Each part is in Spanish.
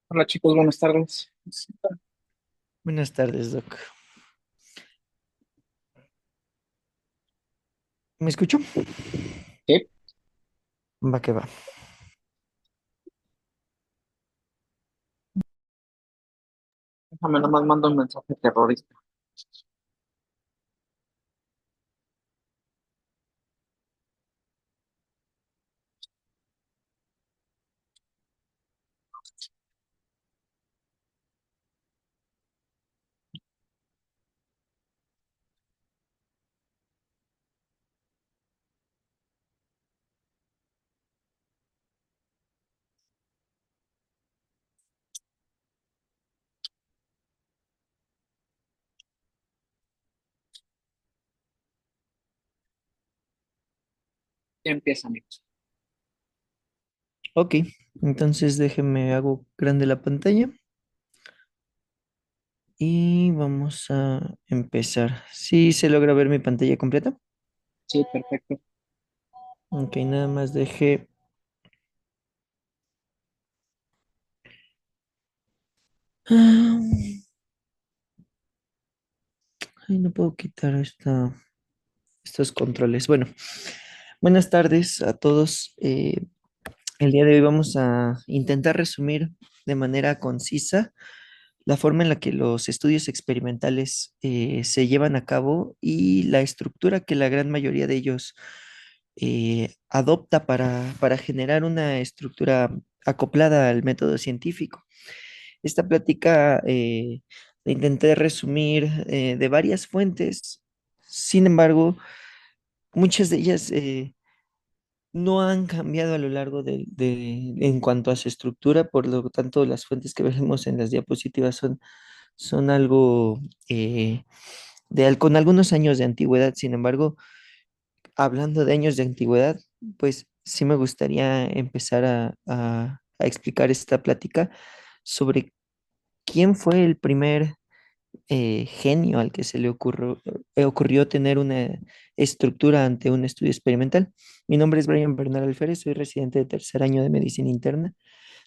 Hola chicos, buenas tardes. Buenas tardes, Doc. ¿Me escucho? Sí, Va que va. déjame nomás mando un mensaje terrorista. Ya empieza, amigos. Ok, entonces déjeme, hago grande la pantalla y vamos a empezar. ¿Sí se logra ver mi pantalla completa? Sí, perfecto. Ok, nada más deje... Ah, ay, no puedo quitar estos controles. Bueno, buenas tardes a todos. El día de hoy vamos a intentar resumir de manera concisa la forma en la que los estudios experimentales se llevan a cabo y la estructura que la gran mayoría de ellos adopta para generar una estructura acoplada al método científico. Esta plática la intenté resumir de varias fuentes, sin embargo, muchas de ellas no han cambiado a lo largo en cuanto a su estructura, por lo tanto, las fuentes que vemos en las diapositivas son algo con algunos años de antigüedad. Sin embargo, hablando de años de antigüedad, pues sí me gustaría empezar a explicar esta plática sobre quién fue el primer genio al que se le ocurrió tener una estructura ante un estudio experimental. Mi nombre es Brian Bernal Alférez, soy residente de tercer año de medicina interna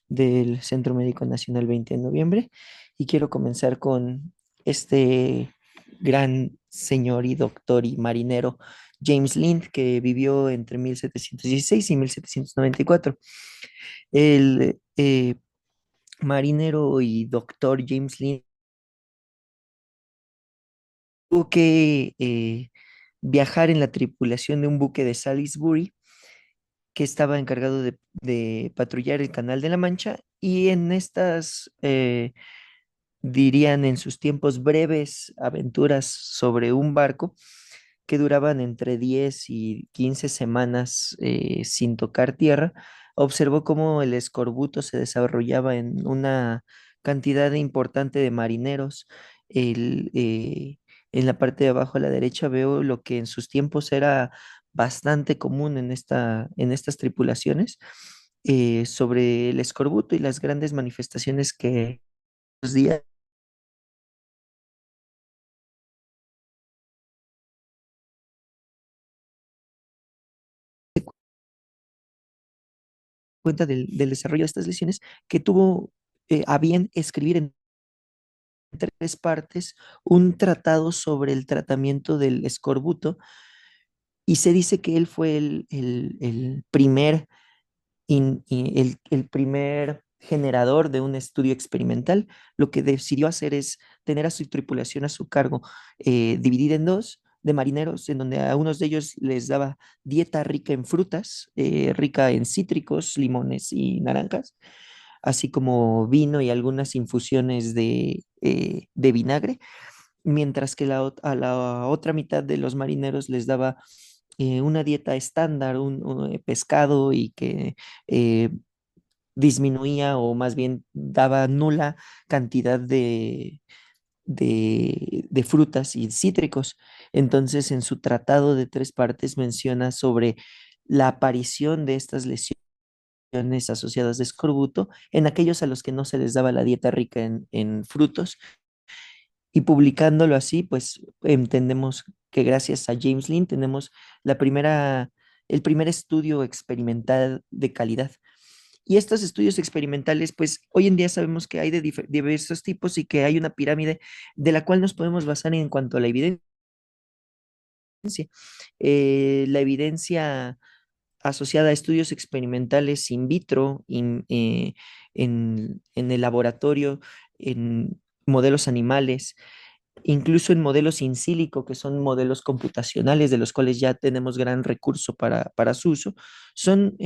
del Centro Médico Nacional 20 de noviembre y quiero comenzar con este gran señor y doctor y marinero James Lind, que vivió entre 1716 y 1794. El marinero y doctor James Lind tuvo que viajar en la tripulación de un buque de Salisbury que estaba encargado de patrullar el Canal de la Mancha y en estas dirían en sus tiempos breves aventuras sobre un barco que duraban entre 10 y 15 semanas sin tocar tierra, observó cómo el escorbuto se desarrollaba en una cantidad importante de marineros. El, en la parte de abajo a la derecha veo lo que en sus tiempos era bastante común en estas tripulaciones sobre el escorbuto y las grandes manifestaciones que los días cuenta del desarrollo de estas lesiones, que tuvo a bien escribir en tres partes un tratado sobre el tratamiento del escorbuto y se dice que él fue el primer, el primer generador de un estudio experimental. Lo que decidió hacer es tener a su tripulación a su cargo, dividida en dos de marineros, en donde a unos de ellos les daba dieta rica en frutas, rica en cítricos, limones y naranjas, así como vino y algunas infusiones de vinagre, mientras que a la otra mitad de los marineros les daba una dieta estándar, un pescado y que eh, disminuía o más bien daba nula cantidad de frutas y cítricos. Entonces, en su tratado de tres partes menciona sobre la aparición de estas lesiones asociadas de escorbuto en aquellos a los que no se les daba la dieta rica en frutos. Y publicándolo así, pues entendemos que gracias a James Lind tenemos la primera el primer estudio experimental de calidad. Y estos estudios experimentales, pues hoy en día sabemos que hay de diversos tipos y que hay una pirámide de la cual nos podemos basar en cuanto a la evidencia. La evidencia asociada a estudios experimentales in vitro, en el laboratorio, en modelos animales, incluso en modelos in silico, que son modelos computacionales de los cuales ya tenemos gran recurso para su uso, son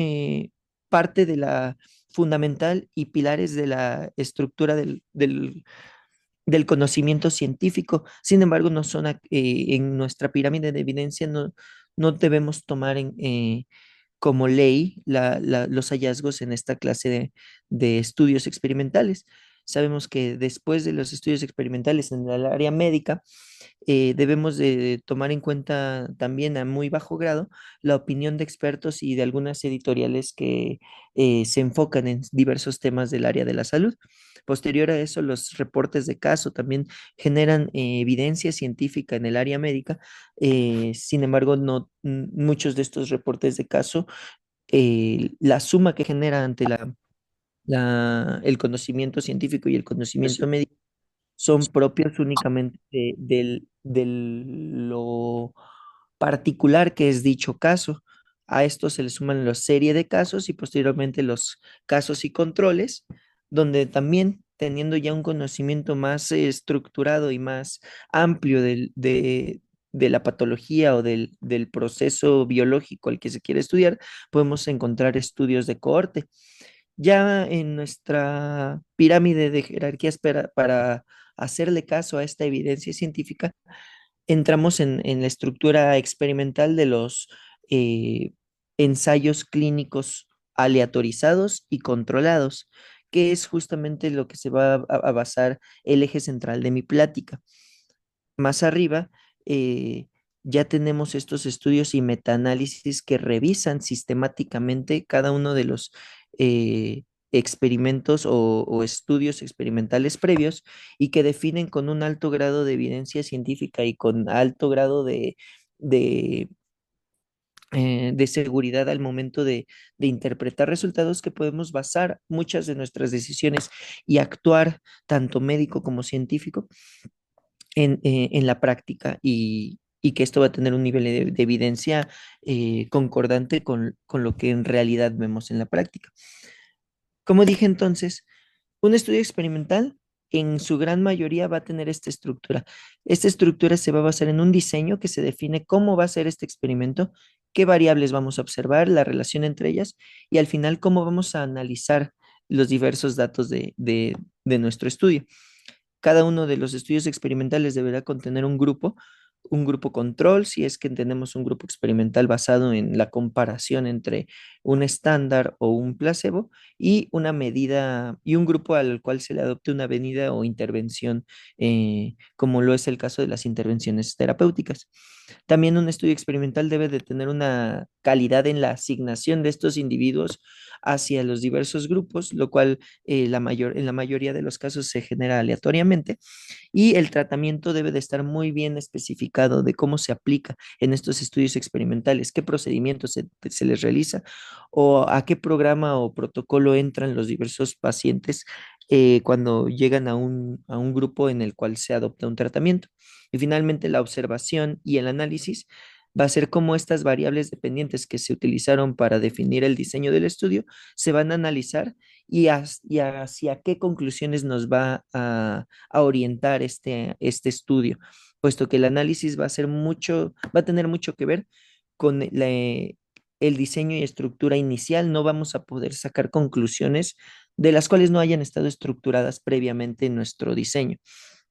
parte de la fundamental y pilares de la estructura del conocimiento científico. Sin embargo, no son en nuestra pirámide de evidencia, no debemos tomar como ley los hallazgos en esta clase de estudios experimentales. Sabemos que después de los estudios experimentales en el área médica, debemos de tomar en cuenta también a muy bajo grado la opinión de expertos y de algunas editoriales que se enfocan en diversos temas del área de la salud. Posterior a eso, los reportes de caso también generan evidencia científica en el área médica. Sin embargo, no, muchos de estos reportes de caso, la suma que genera ante el conocimiento científico y el conocimiento médico son propios únicamente de lo particular que es dicho caso. A esto se le suman la serie de casos y posteriormente los casos y controles, donde también teniendo ya un conocimiento más estructurado y más amplio de la patología o del proceso biológico al que se quiere estudiar, podemos encontrar estudios de cohorte. Ya en nuestra pirámide de jerarquías para hacerle caso a esta evidencia científica, entramos en la estructura experimental de los eh, ensayos clínicos aleatorizados y controlados, que es justamente lo que se va a basar el eje central de mi plática. Más arriba, ya tenemos estos estudios y metaanálisis que revisan sistemáticamente cada uno de los experimentos o estudios experimentales previos y que definen con un alto grado de evidencia científica y con alto grado de, de seguridad al momento de interpretar resultados que podemos basar muchas de nuestras decisiones y actuar tanto médico como científico en la práctica y que esto va a tener un nivel de evidencia concordante con lo que en realidad vemos en la práctica. Como dije entonces, un estudio experimental en su gran mayoría va a tener esta estructura. Esta estructura se va a basar en un diseño que se define cómo va a ser este experimento, qué variables vamos a observar, la relación entre ellas y al final cómo vamos a analizar los diversos datos de nuestro estudio. Cada uno de los estudios experimentales deberá contener un grupo control, si es que tenemos un grupo experimental basado en la comparación entre un estándar o un placebo y una medida y un grupo al cual se le adopte una medida o intervención, como lo es el caso de las intervenciones terapéuticas. También un estudio experimental debe de tener una calidad en la asignación de estos individuos hacia los diversos grupos, lo cual en la mayoría de los casos se genera aleatoriamente y el tratamiento debe de estar muy bien especificado de cómo se aplica en estos estudios experimentales, qué procedimientos se les realiza o a qué programa o protocolo entran los diversos pacientes cuando llegan a un grupo en el cual se adopta un tratamiento. Y finalmente la observación y el análisis va a ser cómo estas variables dependientes que se utilizaron para definir el diseño del estudio se van a analizar y hacia qué conclusiones nos va a orientar este estudio, puesto que el análisis va a ser mucho, va a tener mucho que ver con el diseño y estructura inicial. No vamos a poder sacar conclusiones de las cuales no hayan estado estructuradas previamente en nuestro diseño.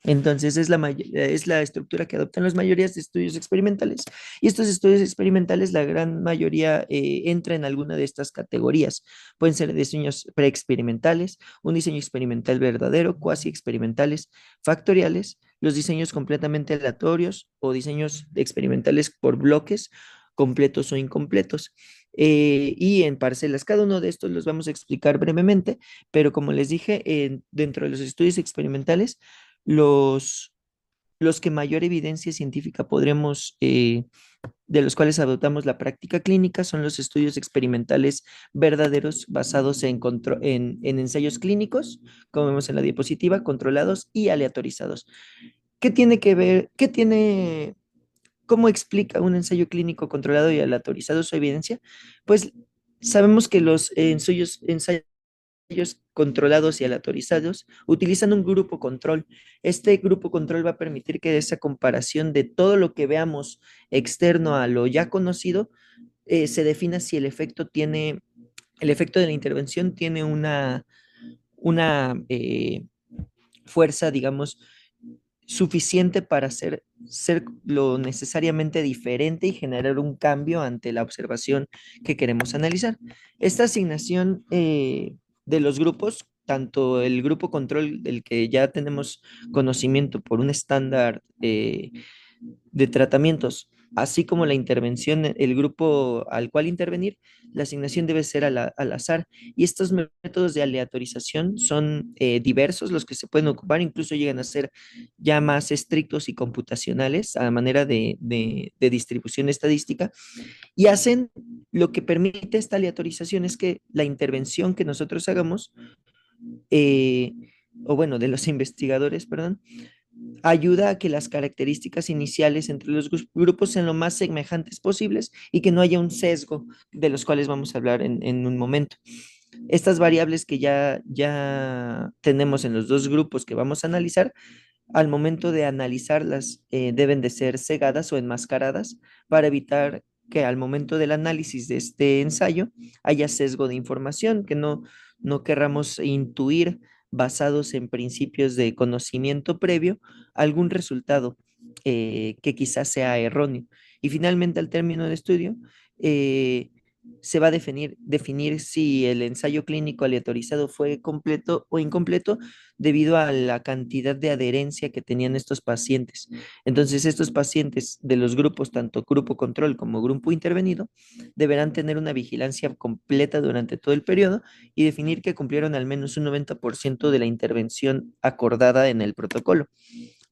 Entonces es la estructura que adoptan las mayorías de estudios experimentales. Y estos estudios experimentales, la gran mayoría entra en alguna de estas categorías. Pueden ser diseños preexperimentales, un diseño experimental verdadero, cuasi experimentales, factoriales, los diseños completamente aleatorios o diseños experimentales por bloques, completos o incompletos. Y en parcelas, cada uno de estos los vamos a explicar brevemente, pero como les dije, dentro de los estudios experimentales, los, los que mayor evidencia científica podremos, de los cuales adoptamos la práctica clínica, son los estudios experimentales verdaderos basados en ensayos clínicos, como vemos en la diapositiva, controlados y aleatorizados. ¿Qué tiene que ver? ¿Cómo explica un ensayo clínico controlado y aleatorizado su evidencia? Pues sabemos que los ensayos controlados y aleatorizados utilizan un grupo control. Este grupo control va a permitir que esa comparación de todo lo que veamos externo a lo ya conocido se defina si el efecto de la intervención tiene una fuerza, digamos, suficiente para ser lo necesariamente diferente y generar un cambio ante la observación que queremos analizar. Esta asignación de los grupos, tanto el grupo control del que ya tenemos conocimiento por un estándar de tratamientos, así como la intervención, el grupo al cual intervenir, la asignación debe ser al azar. Y estos métodos de aleatorización son diversos, los que se pueden ocupar, incluso llegan a ser ya más estrictos y computacionales a manera de distribución estadística, y hacen lo que permite esta aleatorización es que la intervención que nosotros hagamos, eh, o bueno, de los investigadores, perdón, ayuda a que las características iniciales entre los grupos sean lo más semejantes posibles y que no haya un sesgo de los cuales vamos a hablar en un momento. Estas variables que ya tenemos en los dos grupos que vamos a analizar, al momento de analizarlas, deben de ser cegadas o enmascaradas para evitar que al momento del análisis de este ensayo haya sesgo de información, que no querramos intuir basados en principios de conocimiento previo algún resultado que quizás sea erróneo. Y finalmente, al término del estudio, eh, se va a definir si el ensayo clínico aleatorizado fue completo o incompleto debido a la cantidad de adherencia que tenían estos pacientes. Entonces, estos pacientes de los grupos, tanto grupo control como grupo intervenido, deberán tener una vigilancia completa durante todo el periodo y definir que cumplieron al menos un 90% de la intervención acordada en el protocolo.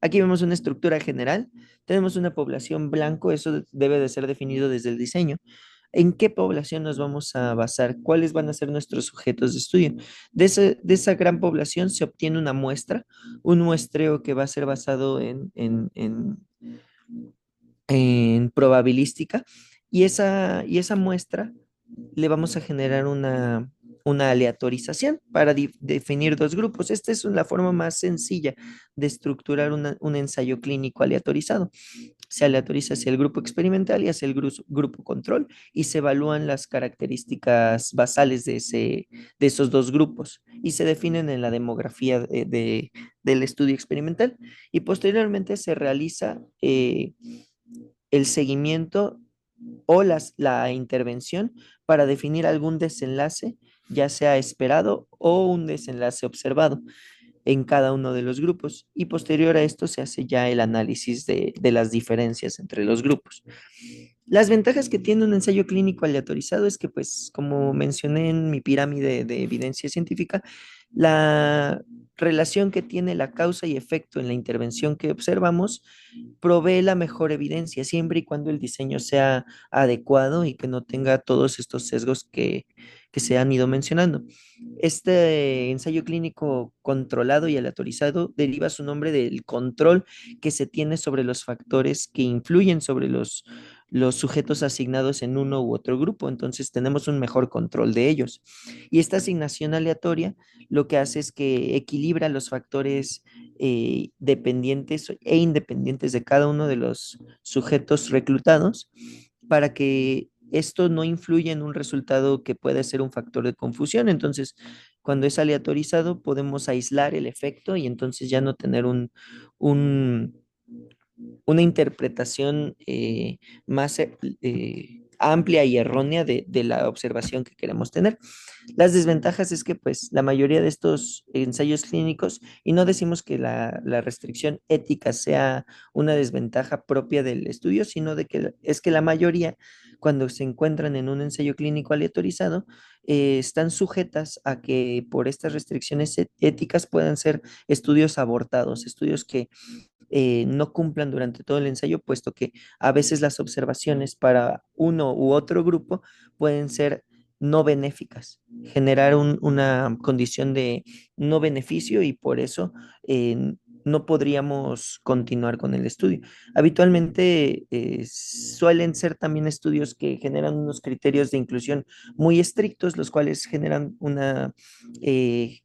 Aquí vemos una estructura general. Tenemos una población blanco, eso debe de ser definido desde el diseño. ¿En qué población nos vamos a basar? ¿Cuáles van a ser nuestros sujetos de estudio? De esa gran población se obtiene una muestra, un muestreo que va a ser basado en probabilística, y esa muestra le vamos a generar una aleatorización para definir dos grupos. Esta es la forma más sencilla de estructurar un ensayo clínico aleatorizado. Se aleatoriza hacia el grupo experimental y hacia el grupo control y se evalúan las características basales de esos dos grupos y se definen en la demografía del estudio experimental, y posteriormente se realiza el seguimiento o la intervención para definir algún desenlace, ya sea esperado o un desenlace observado en cada uno de los grupos. Y posterior a esto se hace ya el análisis de las diferencias entre los grupos. Las ventajas que tiene un ensayo clínico aleatorizado es que, pues, como mencioné en mi pirámide de evidencia científica, la relación que tiene la causa y efecto en la intervención que observamos provee la mejor evidencia, siempre y cuando el diseño sea adecuado y que no tenga todos estos sesgos que se han ido mencionando. Este ensayo clínico controlado y aleatorizado deriva su nombre del control que se tiene sobre los factores que influyen sobre los sujetos asignados en uno u otro grupo. Entonces tenemos un mejor control de ellos. Y esta asignación aleatoria lo que hace es que equilibra los factores dependientes e independientes de cada uno de los sujetos reclutados para que esto no influya en un resultado que puede ser un factor de confusión. Entonces, cuando es aleatorizado, podemos aislar el efecto y entonces ya no tener un, una interpretación más amplia y errónea de la observación que queremos tener. Las desventajas es que, pues, la mayoría de estos ensayos clínicos, y no decimos que la restricción ética sea una desventaja propia del estudio, sino de que es que la mayoría, cuando se encuentran en un ensayo clínico aleatorizado, están sujetas a que por estas restricciones éticas puedan ser estudios abortados, estudios que no cumplan durante todo el ensayo, puesto que a veces las observaciones para uno u otro grupo pueden ser no benéficas, generar una condición de no beneficio y por eso no podríamos continuar con el estudio. Habitualmente suelen ser también estudios que generan unos criterios de inclusión muy estrictos, los cuales generan eh,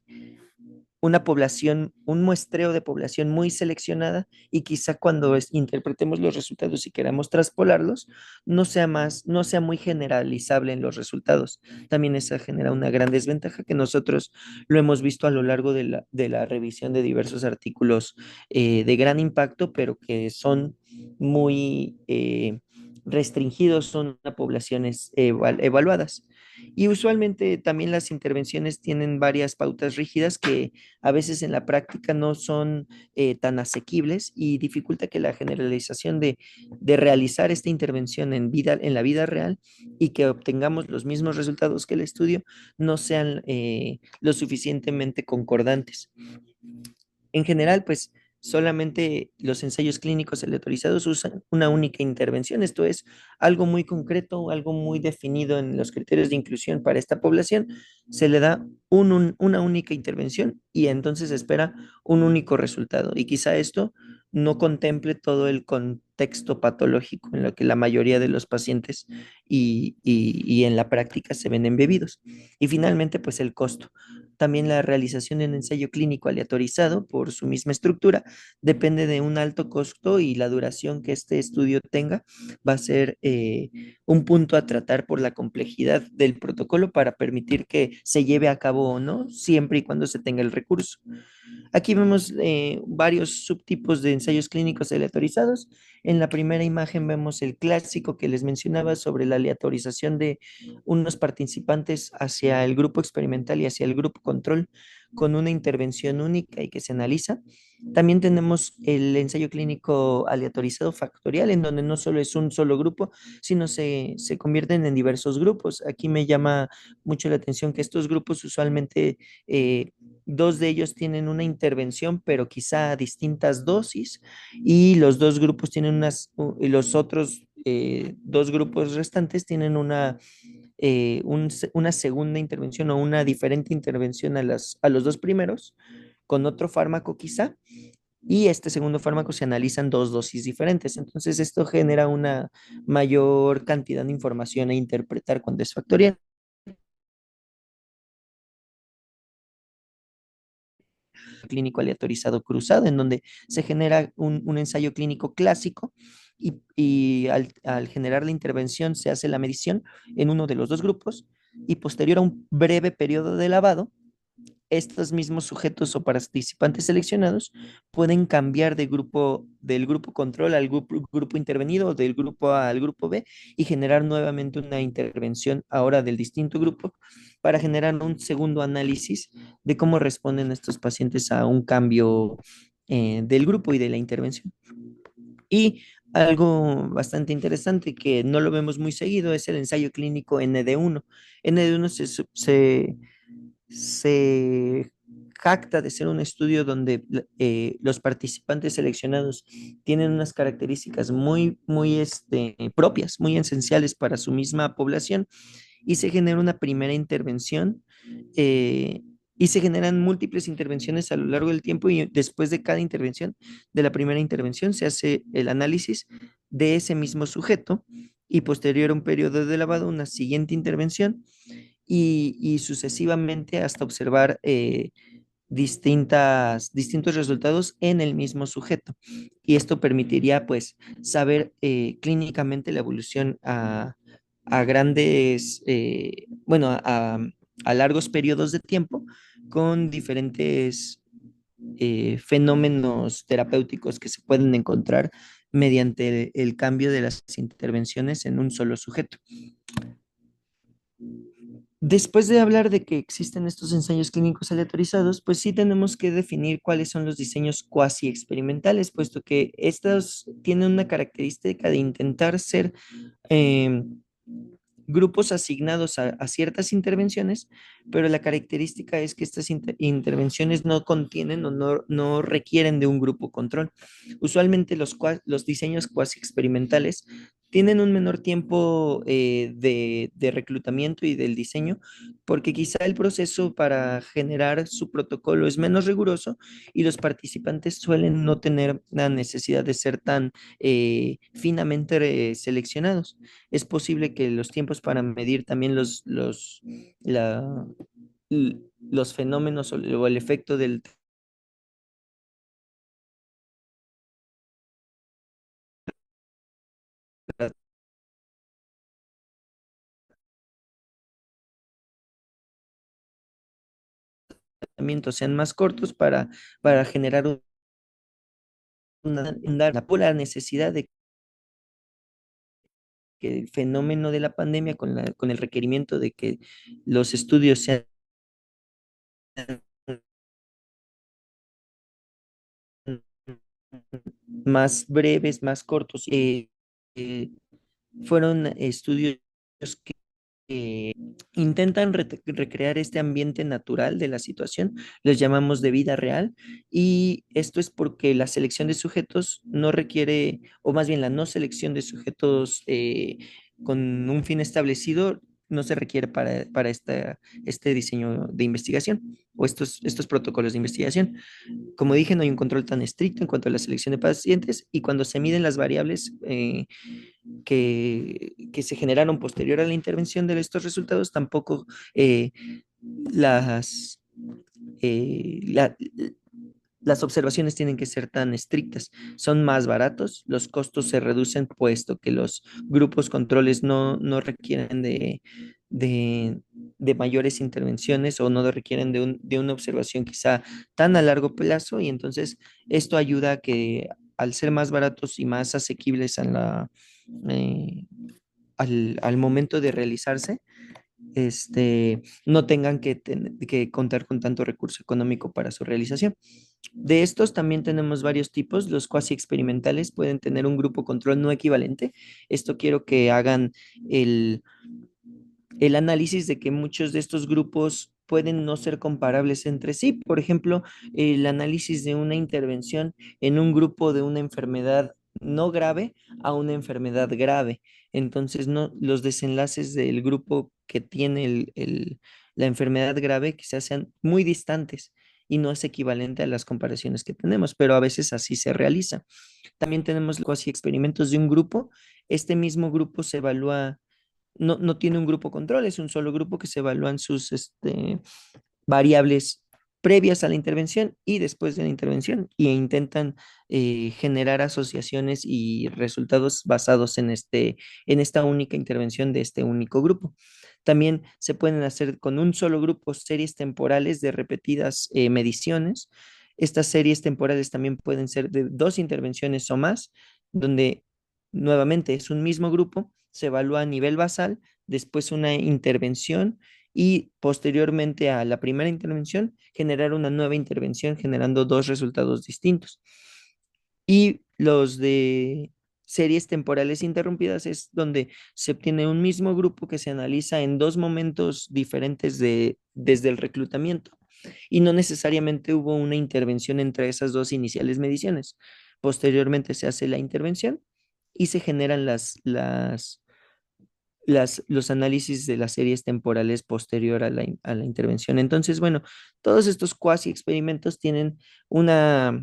una población, un muestreo de población muy seleccionada y quizá cuando interpretemos los resultados y queramos traspolarlos, no sea muy generalizable en los resultados. También esa genera una gran desventaja que nosotros lo hemos visto a lo largo de la revisión de diversos artículos de gran impacto, pero que son muy restringidos, son a poblaciones evaluadas. Y usualmente también las intervenciones tienen varias pautas rígidas que a veces en la práctica no son tan asequibles y dificulta que la generalización de realizar esta intervención en la vida real y que obtengamos los mismos resultados que el estudio no sean lo suficientemente concordantes. En general, pues solamente los ensayos clínicos aleatorizados usan una única intervención, esto es algo muy concreto, algo muy definido en los criterios de inclusión para esta población, se le da una única intervención y entonces se espera un único resultado. Y quizá esto no contemple todo el contexto patológico en lo que la mayoría de los pacientes y en la práctica se ven embebidos. Y finalmente, pues el costo. También la realización de un ensayo clínico aleatorizado, por su misma estructura, depende de un alto costo y la duración que este estudio tenga va a ser un punto a tratar por la complejidad del protocolo para permitir que se lleve a cabo o no, siempre y cuando se tenga el recurso. Aquí vemos varios subtipos de ensayos clínicos aleatorizados. En la primera imagen vemos el clásico que les mencionaba sobre la aleatorización de unos participantes hacia el grupo experimental y hacia el grupo control con una intervención única y que se analiza. También tenemos el ensayo clínico aleatorizado factorial, en donde no solo es un solo grupo, sino se convierten en diversos grupos. Aquí me llama mucho la atención que estos grupos usualmente dos de ellos tienen una intervención, pero quizá a distintas dosis, y los dos grupos tienen y los otros dos grupos restantes tienen una segunda intervención o una diferente intervención a los dos primeros, con otro fármaco quizá, y este segundo fármaco se analizan dos dosis diferentes. Entonces, esto genera una mayor cantidad de información a interpretar cuando es factorial. Clínico aleatorizado cruzado, en donde se genera un ensayo clínico clásico y al generar la intervención se hace la medición en uno de los dos grupos y posterior a un breve periodo de lavado, estos mismos sujetos o participantes seleccionados pueden cambiar del grupo control al grupo intervenido o del grupo A al grupo B y generar nuevamente una intervención ahora del distinto grupo para generar un segundo análisis de cómo responden estos pacientes a un cambio del grupo y de la intervención. Y algo bastante interesante que no lo vemos muy seguido es el ensayo clínico ND1. ND1 se jacta de ser un estudio donde los participantes seleccionados tienen unas características muy propias, muy esenciales para su misma población y se genera una primera intervención eh, y se generan múltiples intervenciones a lo largo del tiempo y después de cada intervención, de la primera intervención, se hace el análisis de ese mismo sujeto y posterior a un periodo de lavado, una siguiente intervención y sucesivamente hasta observar distintos resultados en el mismo sujeto. Y esto permitiría pues saber clínicamente la evolución a grandes, bueno, a largos periodos de tiempo con diferentes fenómenos terapéuticos que se pueden encontrar mediante el cambio de las intervenciones en un solo sujeto. Después de hablar de que existen estos ensayos clínicos aleatorizados, pues sí tenemos que definir cuáles son los diseños cuasi experimentales, puesto que estos tienen una característica de intentar ser eh, grupos asignados a ciertas intervenciones, pero la característica es que estas intervenciones no contienen o no requieren de un grupo control. Usualmente los diseños cuasi experimentales tienen un menor tiempo de reclutamiento y del diseño, porque quizá el proceso para generar su protocolo es menos riguroso y los participantes suelen no tener la necesidad de ser tan finamente seleccionados. Es posible que los tiempos para medir también la- los fenómenos o el efecto del tratamiento sean más cortos para generar por la necesidad de que el fenómeno de la pandemia con el requerimiento de que los estudios sean más breves, más cortos. Eh, Fueron estudios que intentan recrear este ambiente natural de la situación, los llamamos de vida real, y esto es porque la selección de sujetos no requiere, o más bien la no selección de sujetos con un fin establecido, no se requiere para este diseño de investigación o estos protocolos de investigación. Como dije, no hay un control tan estricto en cuanto a la selección de pacientes y cuando se miden las variables que se generaron posterior a la intervención de estos resultados, tampoco eh, las, eh, la- las observaciones tienen que ser tan estrictas. Son más baratos, los costos se reducen puesto que los grupos controles no requieren de, de mayores intervenciones o no requieren de una observación quizá tan a largo plazo y entonces esto ayuda a que al ser más baratos y más asequibles eh, al momento de realizarse, no tengan que contar con tanto recurso económico para su realización. De estos también tenemos varios tipos. Los cuasi experimentales pueden tener un grupo control no equivalente. Esto quiero que hagan el, el análisis de que muchos de estos grupos pueden no ser comparables entre sí. Por ejemplo, el análisis de una intervención en un grupo de una enfermedad no grave a una enfermedad grave. Entonces, no, los desenlaces del grupo que tiene la enfermedad grave quizás sean muy distantes y no es equivalente a las comparaciones que tenemos, pero a veces así se realiza. También tenemos cuasi experimentos de un grupo. Este mismo grupo se evalúa no tiene un grupo control, es un solo grupo que se evalúan sus variables previas a la intervención y después de la intervención y intentan generar asociaciones y resultados basados en esta única intervención de este único grupo. También se pueden hacer con un solo grupo series temporales de repetidas mediciones. Estas series temporales también pueden ser de dos intervenciones o más, donde nuevamente es un mismo grupo, se evalúa a nivel basal, después una intervención y posteriormente a la primera intervención generar una nueva intervención generando dos resultados distintos. Y los de series temporales interrumpidas es donde se obtiene un mismo grupo que se analiza en dos momentos diferentes desde el reclutamiento y no necesariamente hubo una intervención entre esas dos iniciales mediciones. Posteriormente se hace la intervención y se generan los análisis de las series temporales posterior a la intervención. Entonces, bueno, todos estos cuasi experimentos tienen una,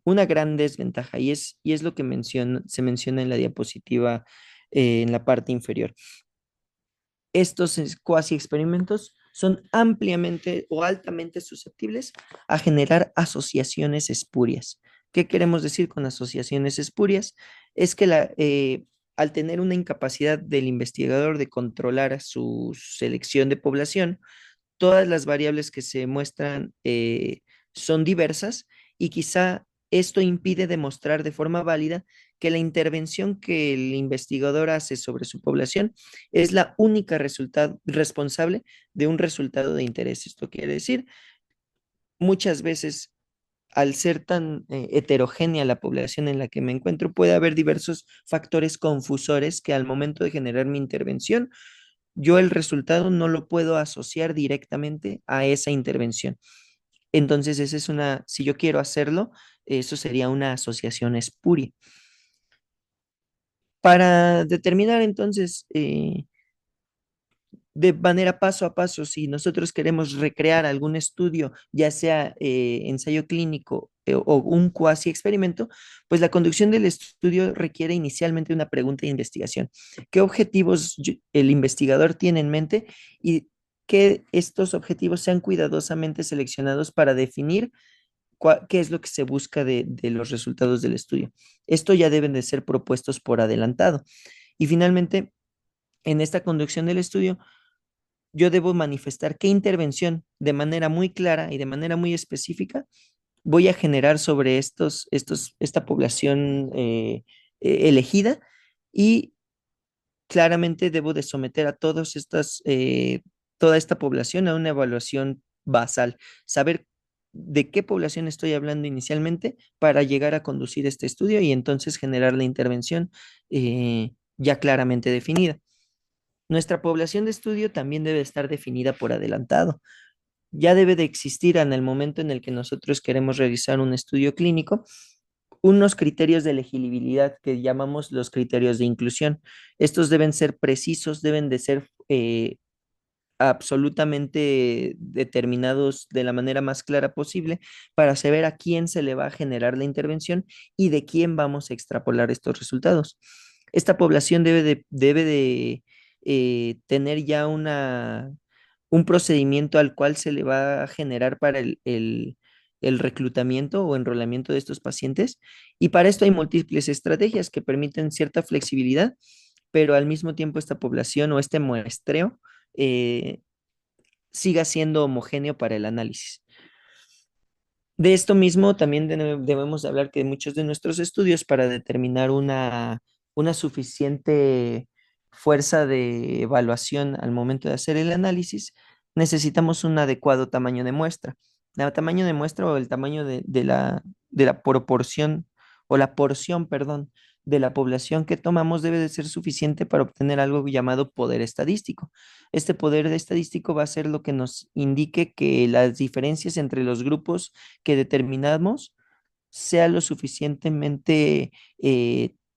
una gran desventaja y es lo que se menciona en la diapositiva en la parte inferior. Estos cuasi experimentos son ampliamente o altamente susceptibles a generar asociaciones espurias. ¿Qué queremos decir con asociaciones espurias? Es que al tener una incapacidad del investigador de controlar su selección de población, todas las variables que se muestran son diversas y quizá esto impide demostrar de forma válida que la intervención que el investigador hace sobre su población es la única responsable de un resultado de interés. Esto quiere decir, muchas veces al ser tan heterogénea la población en la que me encuentro, puede haber diversos factores confusores que al momento de generar mi intervención yo el resultado no lo puedo asociar directamente a esa intervención. Entonces, esa es una, si yo quiero hacerlo, eso sería una asociación espuria. Para determinar entonces de manera paso a paso, si nosotros queremos recrear algún estudio, ya sea ensayo clínico o un cuasi experimento, pues la conducción del estudio requiere inicialmente una pregunta de investigación. ¿Qué objetivos el investigador tiene en mente y que estos objetivos sean cuidadosamente seleccionados para definir qué es lo que se busca de los resultados del estudio? Esto ya deben de ser propuestos por adelantado. Y finalmente, en esta conducción del estudio, yo debo manifestar qué intervención de manera muy clara y de manera muy específica voy a generar sobre esta población elegida, y claramente debo de someter a toda esta población a una evaluación basal, saber de qué población estoy hablando inicialmente para llegar a conducir este estudio y entonces generar la intervención ya claramente definida. Nuestra población de estudio también debe estar definida por adelantado. Ya debe de existir en el momento en el que nosotros queremos realizar un estudio clínico unos criterios de elegibilidad que llamamos los criterios de inclusión. Estos deben ser precisos, deben de ser absolutamente determinados de la manera más clara posible para saber a quién se le va a generar la intervención y de quién vamos a extrapolar estos resultados. Esta población debe de tener ya un procedimiento al cual se le va a generar para el reclutamiento o enrolamiento de estos pacientes. Y para esto hay múltiples estrategias que permiten cierta flexibilidad, pero al mismo tiempo esta población o este muestreo eh, siga siendo homogéneo para el análisis. De esto mismo también debemos de hablar que muchos de nuestros estudios para determinar una suficiente fuerza de evaluación al momento de hacer el análisis, necesitamos un adecuado tamaño de muestra. El tamaño de muestra o el tamaño de la proporción o la porción, perdón, de la población que tomamos debe de ser suficiente para obtener algo llamado poder estadístico. Este poder estadístico va a ser lo que nos indique que las diferencias entre los grupos que determinamos sea lo suficientemente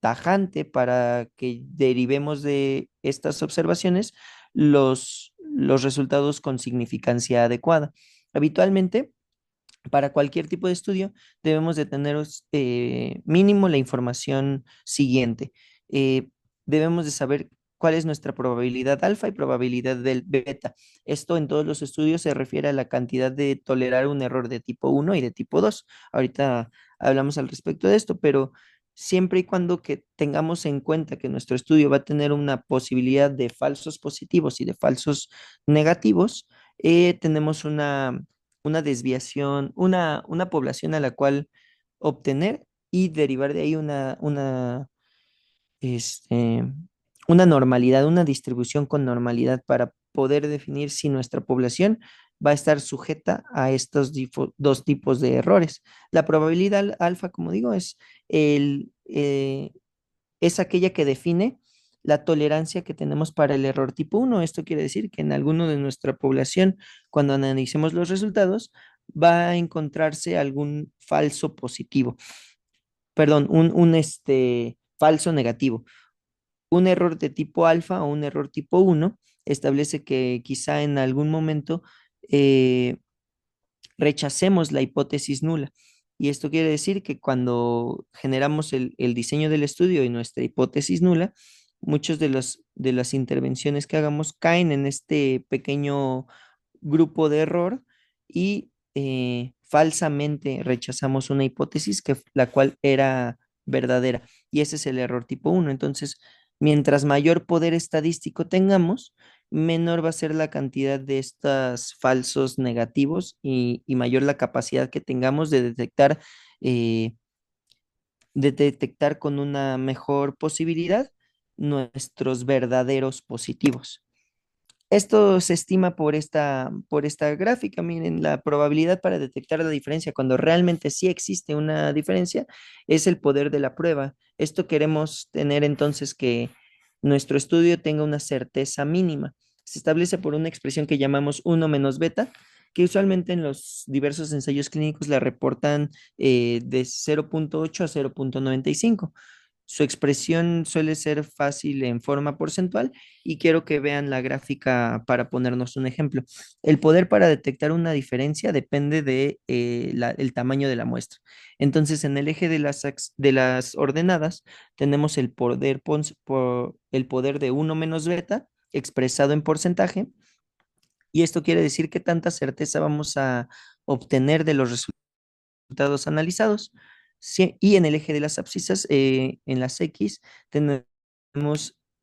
tajante para que derivemos de estas observaciones los resultados con significancia adecuada. Habitualmente, para cualquier tipo de estudio, debemos de tener mínimo la información siguiente. Eh, Debemos de saber cuál es nuestra probabilidad alfa y probabilidad del beta. Esto en todos los estudios se refiere a la cantidad de tolerar un error de tipo uno y de tipo 2. Ahorita hablamos al respecto de esto, pero siempre y cuando que tengamos en cuenta que nuestro estudio va a tener una posibilidad de falsos positivos y de falsos negativos, tenemos una desviación, una población a la cual obtener y derivar de ahí este, una normalidad, una distribución con normalidad para poder definir si nuestra población va a estar sujeta a estos dos tipos de errores. La probabilidad alfa, como digo, es aquella que define la tolerancia que tenemos para el error tipo uno. Esto quiere decir que en alguno de nuestra población, cuando analicemos los resultados, va a encontrarse algún falso positivo, perdón, un falso negativo. Un error de tipo alfa o un error tipo uno establece que quizá en algún momento eh, rechacemos la hipótesis nula. Y esto quiere decir que cuando generamos el diseño del estudio y nuestra hipótesis nula, muchos de las intervenciones que hagamos caen en este pequeño grupo de error y falsamente rechazamos una hipótesis la cual era verdadera. Y ese es el error tipo uno. Entonces, mientras mayor poder estadístico tengamos, menor va a ser la cantidad de estos falsos negativos y mayor la capacidad que tengamos eh, de detectar con una mejor posibilidad nuestros verdaderos positivos. Esto se estima por esta gráfica. Miren, la probabilidad para detectar la diferencia cuando realmente sí existe una diferencia es el poder de la prueba. Esto queremos tener entonces que nuestro estudio tenga una certeza mínima. se establece por una expresión que llamamos uno menos beta, que usualmente en los diversos ensayos clínicos la reportan de 0,8 a 0,95. Su expresión suele ser fácil en forma porcentual y quiero que vean la gráfica para ponernos un ejemplo. El poder para detectar una diferencia depende de el tamaño de la muestra. Entonces, en el eje de las ordenadas tenemos el poder de uno menos beta expresado en porcentaje, y esto quiere decir qué tanta certeza vamos a obtener de los resultados analizados. Sí, y en el eje de las abscisas, en las X, tenemos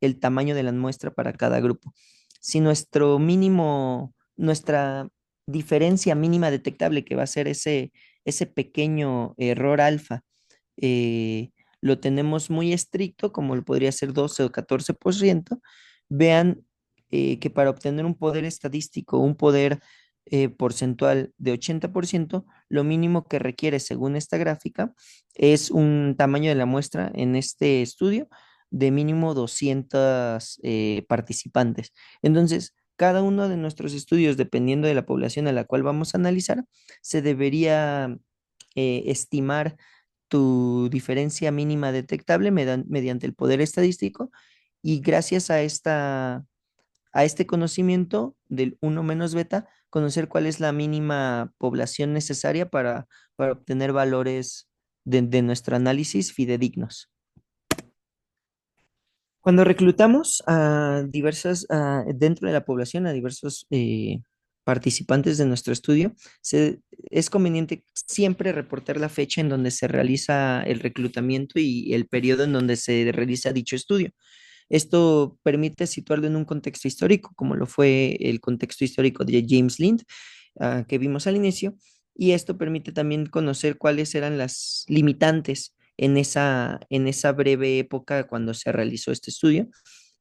el tamaño de la muestra para cada grupo. Si nuestra diferencia mínima detectable, que va a ser ese pequeño error alfa, eh, lo tenemos muy estricto, como lo podría ser 12 o 14%, vean que para obtener un poder estadístico, un poder porcentual de 80%, lo mínimo que requiere según esta gráfica es un tamaño de la muestra en este estudio de mínimo 200 participantes. Entonces, cada uno de nuestros estudios, dependiendo de la población a la cual vamos a analizar, se debería estimar tu diferencia mínima detectable mediante el poder estadístico, y gracias a este conocimiento del uno menos beta, conocer cuál es la mínima población necesaria para obtener valores de nuestro análisis fidedignos. Cuando reclutamos dentro de la población, a diversos participantes de nuestro estudio, es conveniente siempre reportar la fecha en donde se realiza el reclutamiento y el periodo en donde se realiza dicho estudio. Esto permite situarlo en un contexto histórico, como lo fue el contexto histórico de James Lind, que vimos al inicio, y esto permite también conocer cuáles eran las limitantes en esa breve época cuando se realizó este estudio,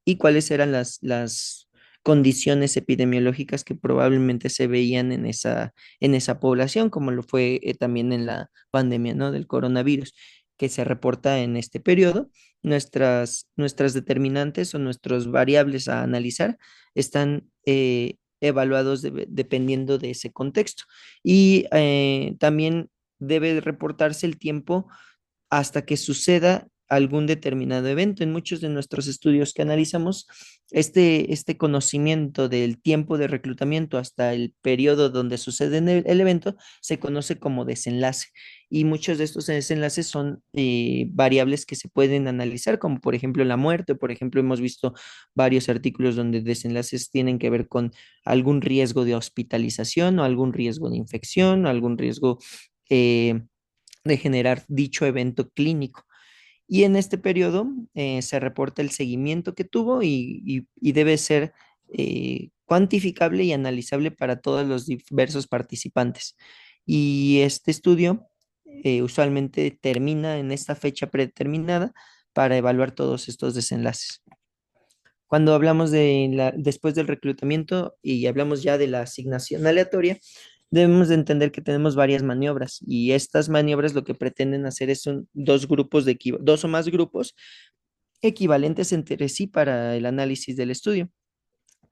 y cuáles eran las condiciones epidemiológicas que probablemente se veían en esa población, como lo fue también en la pandemia, ¿no?, del coronavirus, que se reporta en este periodo. Nuestras determinantes o nuestros variables a analizar están evaluados dependiendo de ese contexto. Y también debe reportarse el tiempo hasta que suceda algún determinado evento. En muchos de nuestros estudios que analizamos, este conocimiento del tiempo de reclutamiento hasta el periodo donde sucede el evento se conoce como desenlace. Y muchos de estos desenlaces son variables que se pueden analizar, como por ejemplo la muerte. Por ejemplo, hemos visto varios artículos donde desenlaces tienen que ver con algún riesgo de hospitalización o algún riesgo de infección o algún riesgo eh, de generar dicho evento clínico. Y en este periodo se reporta el seguimiento que tuvo y debe ser cuantificable y analizable para todos los diversos participantes. Y este estudio usualmente termina en esta fecha predeterminada para evaluar todos estos desenlaces. Cuando hablamos después del reclutamiento y hablamos ya de la asignación aleatoria, debemos de entender que tenemos varias maniobras, y estas maniobras lo que pretenden hacer es dos o más grupos equivalentes entre sí para el análisis del estudio.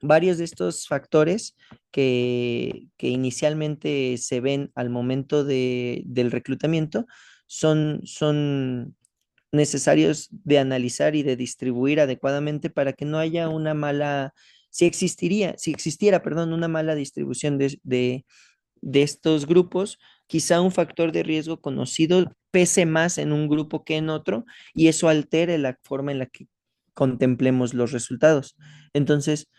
Varios de estos factores que inicialmente se ven al momento del reclutamiento son necesarios de analizar y de distribuir adecuadamente para que no haya si existiera, perdón, una mala distribución de estos grupos, quizá un factor de riesgo conocido pese más en un grupo que en otro, y eso altere la forma en la que contemplemos los resultados. Entonces,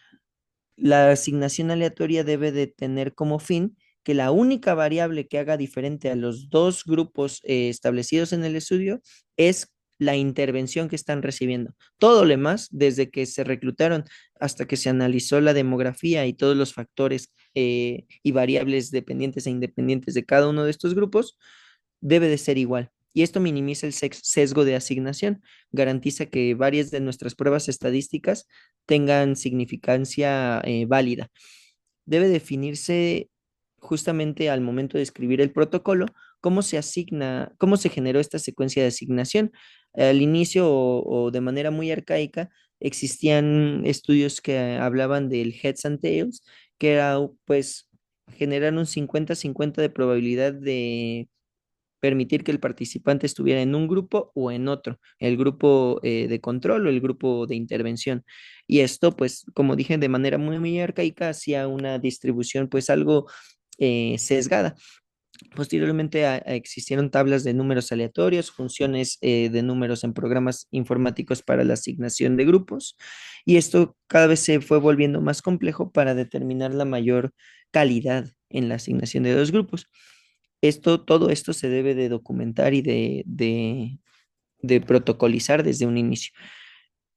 la asignación aleatoria debe de tener como fin que la única variable que haga diferente a los dos grupos establecidos en el estudio es la intervención que están recibiendo. Todo lo demás, desde que se reclutaron hasta que se analizó la demografía y todos los factores y variables dependientes e independientes de cada uno de estos grupos, debe de ser igual. Y esto minimiza el sesgo de asignación, garantiza que varias de nuestras pruebas estadísticas tengan significancia válida. Debe definirse justamente al momento de escribir el protocolo cómo se generó esta secuencia de asignación. Al inicio o de manera muy arcaica, Existían estudios que hablaban del heads and tails, que era pues generar un 50-50 de probabilidad de permitir que el participante estuviera en un grupo o en otro, el grupo de control o el grupo de intervención. Y esto, pues, como dije, de manera muy arcaica, hacía una distribución, pues, algo sesgada. Posteriormente existieron tablas de números aleatorios, funciones de números en programas informáticos para la asignación de grupos, y esto cada vez se fue volviendo más complejo para determinar la mayor calidad en la asignación de los grupos. Todo esto se debe de documentar y de protocolizar desde un inicio.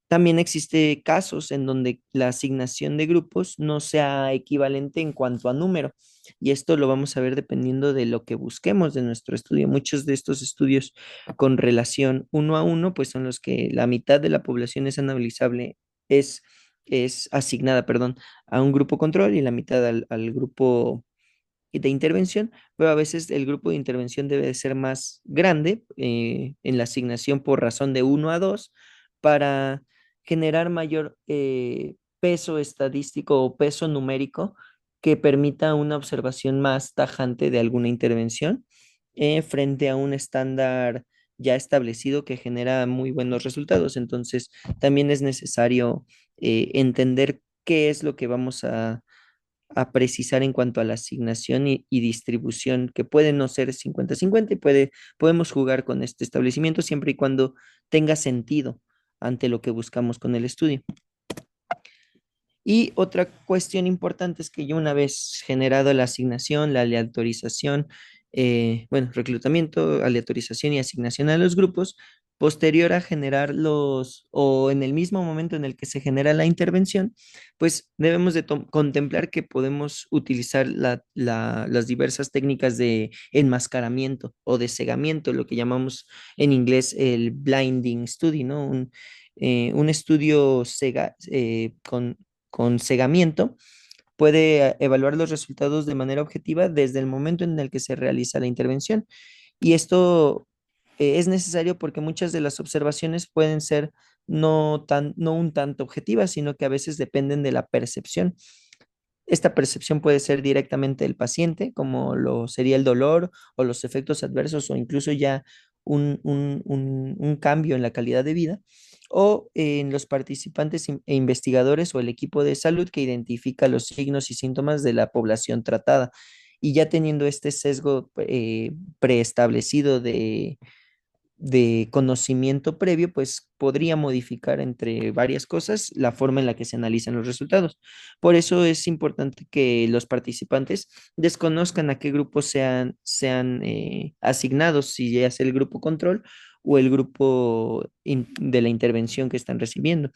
También existe casos en donde la asignación de grupos no sea equivalente en cuanto a número, y esto lo vamos a ver dependiendo de lo que busquemos de nuestro estudio. Muchos de estos estudios con relación uno a uno, pues son los que la mitad de la población es analizable, es, es asignada, perdón, a un grupo control y la mitad al grupo de intervención, pero a veces el grupo de intervención debe de ser más grande en la asignación por razón de 1 a 2 para generar mayor peso estadístico o peso numérico que permita una observación más tajante de alguna intervención frente a un estándar ya establecido que genera muy buenos resultados. Entonces, también es necesario entender qué es lo que vamos a precisar en cuanto a la asignación y distribución, que puede no ser 50-50 y podemos jugar con este establecimiento siempre y cuando tenga sentido ante lo que buscamos con el estudio. Y otra cuestión importante es que yo una vez generado la asignación, la aleatorización, bueno, reclutamiento, aleatorización y asignación a los grupos, posterior a generarlos o en el mismo momento en el que se genera la intervención, pues debemos de contemplar que podemos utilizar las diversas técnicas de enmascaramiento o de cegamiento, lo que llamamos en inglés el blinding study, ¿no? Un estudio con cegamiento puede evaluar los resultados de manera objetiva desde el momento en el que se realiza la intervención. Y esto es necesario porque muchas de las observaciones pueden ser no un tanto objetivas, sino que a veces dependen de la percepción. Esta percepción puede ser directamente del paciente, como lo sería el dolor o los efectos adversos o incluso ya un cambio en la calidad de vida, o en los participantes e investigadores o el equipo de salud que identifica los signos y síntomas de la población tratada. Y ya teniendo este sesgo preestablecido de conocimiento previo, pues podría modificar entre varias cosas la forma en la que se analizan los resultados. Por eso es importante que los participantes desconozcan a qué grupos sean asignados, si ya es el grupo control o el grupo de la intervención que están recibiendo.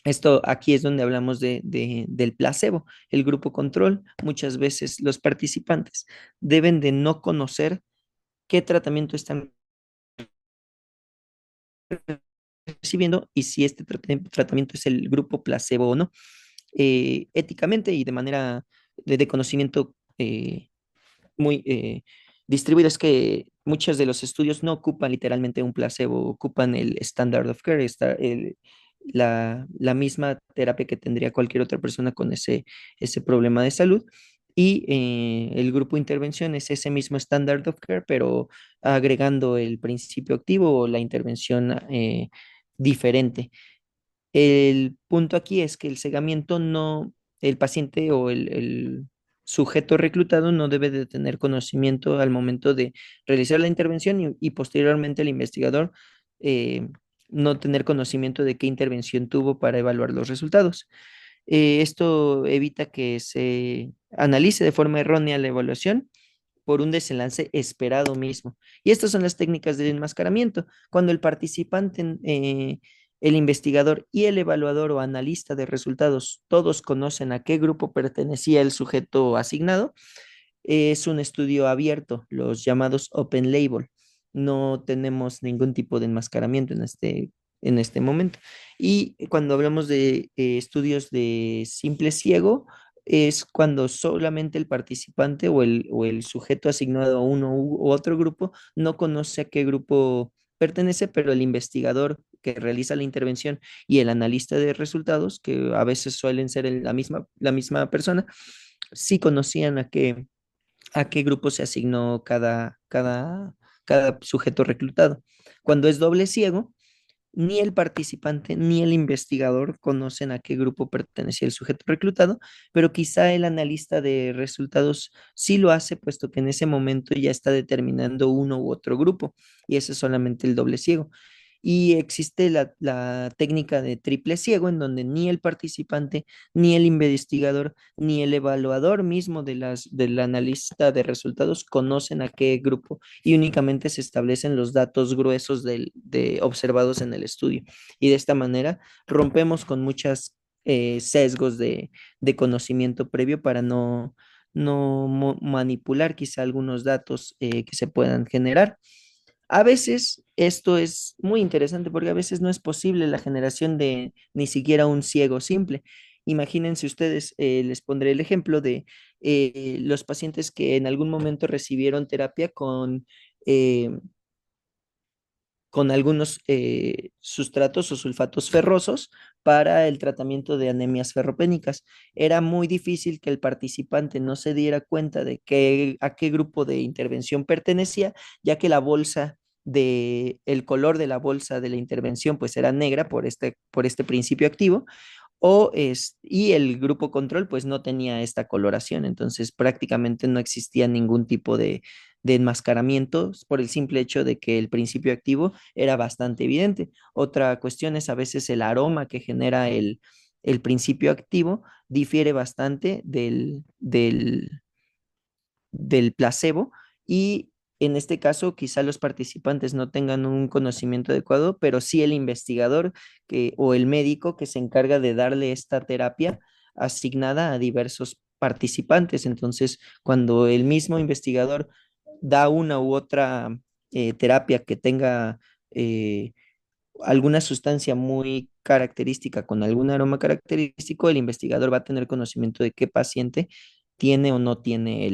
Esto aquí es donde hablamos del placebo, el grupo control. Muchas veces los participantes deben de no conocer qué tratamiento están recibiendo y si este tratamiento es el grupo placebo o no. Éticamente y de manera de conocimiento muy distribuido es que muchos de los estudios no ocupan literalmente un placebo, ocupan el standard of care, la misma terapia que tendría cualquier otra persona con ese problema de salud. Y el grupo de intervención es ese mismo standard of care, pero agregando el principio activo o la intervención diferente. El punto aquí es que el cegamiento no, el paciente o el sujeto reclutado no debe de tener conocimiento al momento de realizar la intervención y posteriormente el investigador eh, no tener conocimiento de qué intervención tuvo para evaluar los resultados. Esto evita que se analice de forma errónea la evaluación por un desenlace esperado mismo. Y estas son las técnicas de enmascaramiento. Cuando el participante, el investigador y el evaluador o analista de resultados todos conocen a qué grupo pertenecía el sujeto asignado, es un estudio abierto, los llamados open label. No tenemos ningún tipo de enmascaramiento en este momento. Y cuando hablamos de estudios de simple ciego, es cuando solamente el participante o el sujeto asignado a uno u otro grupo no conoce a qué grupo pertenece, pero el investigador que realiza la intervención y el analista de resultados, que a veces suelen ser la misma persona, sí conocían a qué grupo se asignó cada sujeto reclutado. Cuando es doble ciego, ni el participante ni el investigador conocen a qué grupo pertenecía el sujeto reclutado, pero quizá el analista de resultados sí lo hace, puesto que en ese momento ya está determinando uno u otro grupo, y ese es solamente el doble ciego. Y existe la técnica de triple ciego, en donde ni el participante, ni el investigador, ni el evaluador mismo del analista de resultados conocen a qué grupo, y únicamente se establecen los datos gruesos observados en el estudio. Y de esta manera rompemos con muchos sesgos de conocimiento previo para no manipular quizá algunos datos que se puedan generar. A veces esto es muy interesante porque a veces no es posible la generación de ni siquiera un ciego simple. Imagínense ustedes, les pondré el ejemplo de los pacientes que en algún momento recibieron terapia eh, con algunos sustratos o sulfatos ferrosos para el tratamiento de anemias ferropénicas. Era muy difícil que el participante no se diera cuenta de a qué grupo de intervención pertenecía, ya que el color de la bolsa de la intervención pues era negra por este principio activo, y el grupo control pues no tenía esta coloración, entonces prácticamente no existía ningún tipo de enmascaramiento por el simple hecho de que el principio activo era bastante evidente. Otra cuestión es a veces el aroma que genera el principio activo difiere bastante del placebo, y en este caso quizá los participantes no tengan un conocimiento adecuado, pero sí el investigador o el médico que se encarga de darle esta terapia asignada a diversos participantes. Entonces, cuando el mismo investigador da una u otra terapia que tenga eh, alguna sustancia muy característica con algún aroma característico, el investigador va a tener conocimiento de qué paciente tiene o no tiene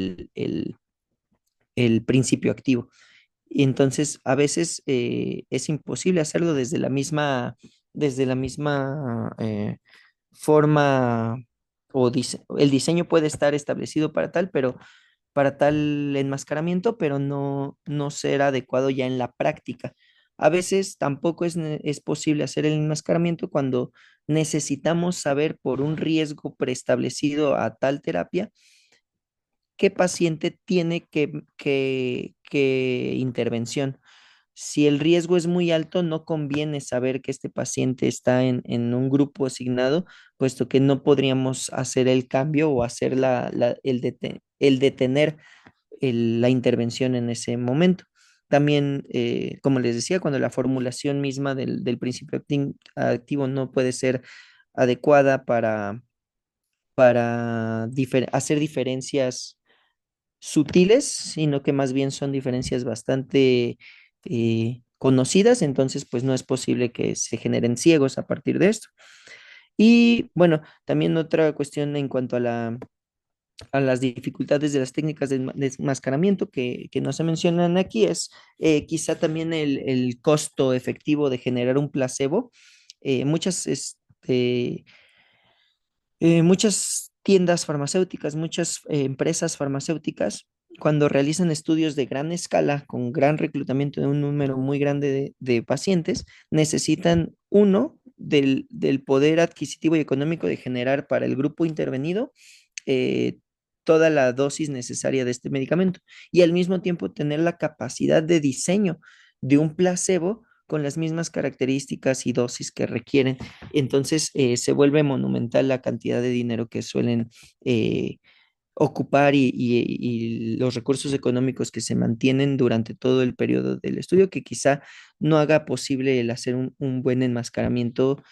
el principio activo. Y entonces, a veces es imposible hacerlo desde la misma forma, el diseño puede estar establecido para tal enmascaramiento, pero no ser adecuado ya en la práctica. A veces tampoco es posible hacer el enmascaramiento cuando necesitamos saber por un riesgo preestablecido a tal terapia qué paciente tiene qué intervención. Si el riesgo es muy alto, no conviene saber que este paciente está en un grupo asignado, puesto que no podríamos hacer el cambio o hacer el detener la intervención en ese momento. También, como les decía, cuando la formulación misma del principio activo no puede ser adecuada para hacer diferencias sutiles, sino que más bien son diferencias bastante conocidas, entonces pues no es posible que se generen ciegos a partir de esto. Y bueno, también otra cuestión en cuanto a las dificultades de las técnicas de desmascaramiento que no se mencionan aquí es quizá también el costo efectivo de generar un placebo. Muchas tiendas farmacéuticas, muchas empresas farmacéuticas, cuando realizan estudios de gran escala, con gran reclutamiento de un número muy grande de pacientes, necesitan del poder adquisitivo y económico de generar para el grupo intervenido eh, toda la dosis necesaria de este medicamento, y al mismo tiempo tener la capacidad de diseño de un placebo con las mismas características y dosis que requieren. Entonces se vuelve monumental la cantidad de dinero que suelen eh, ocupar y los recursos económicos que se mantienen durante todo el periodo del estudio, que quizá no haga posible el hacer un buen enmascaramiento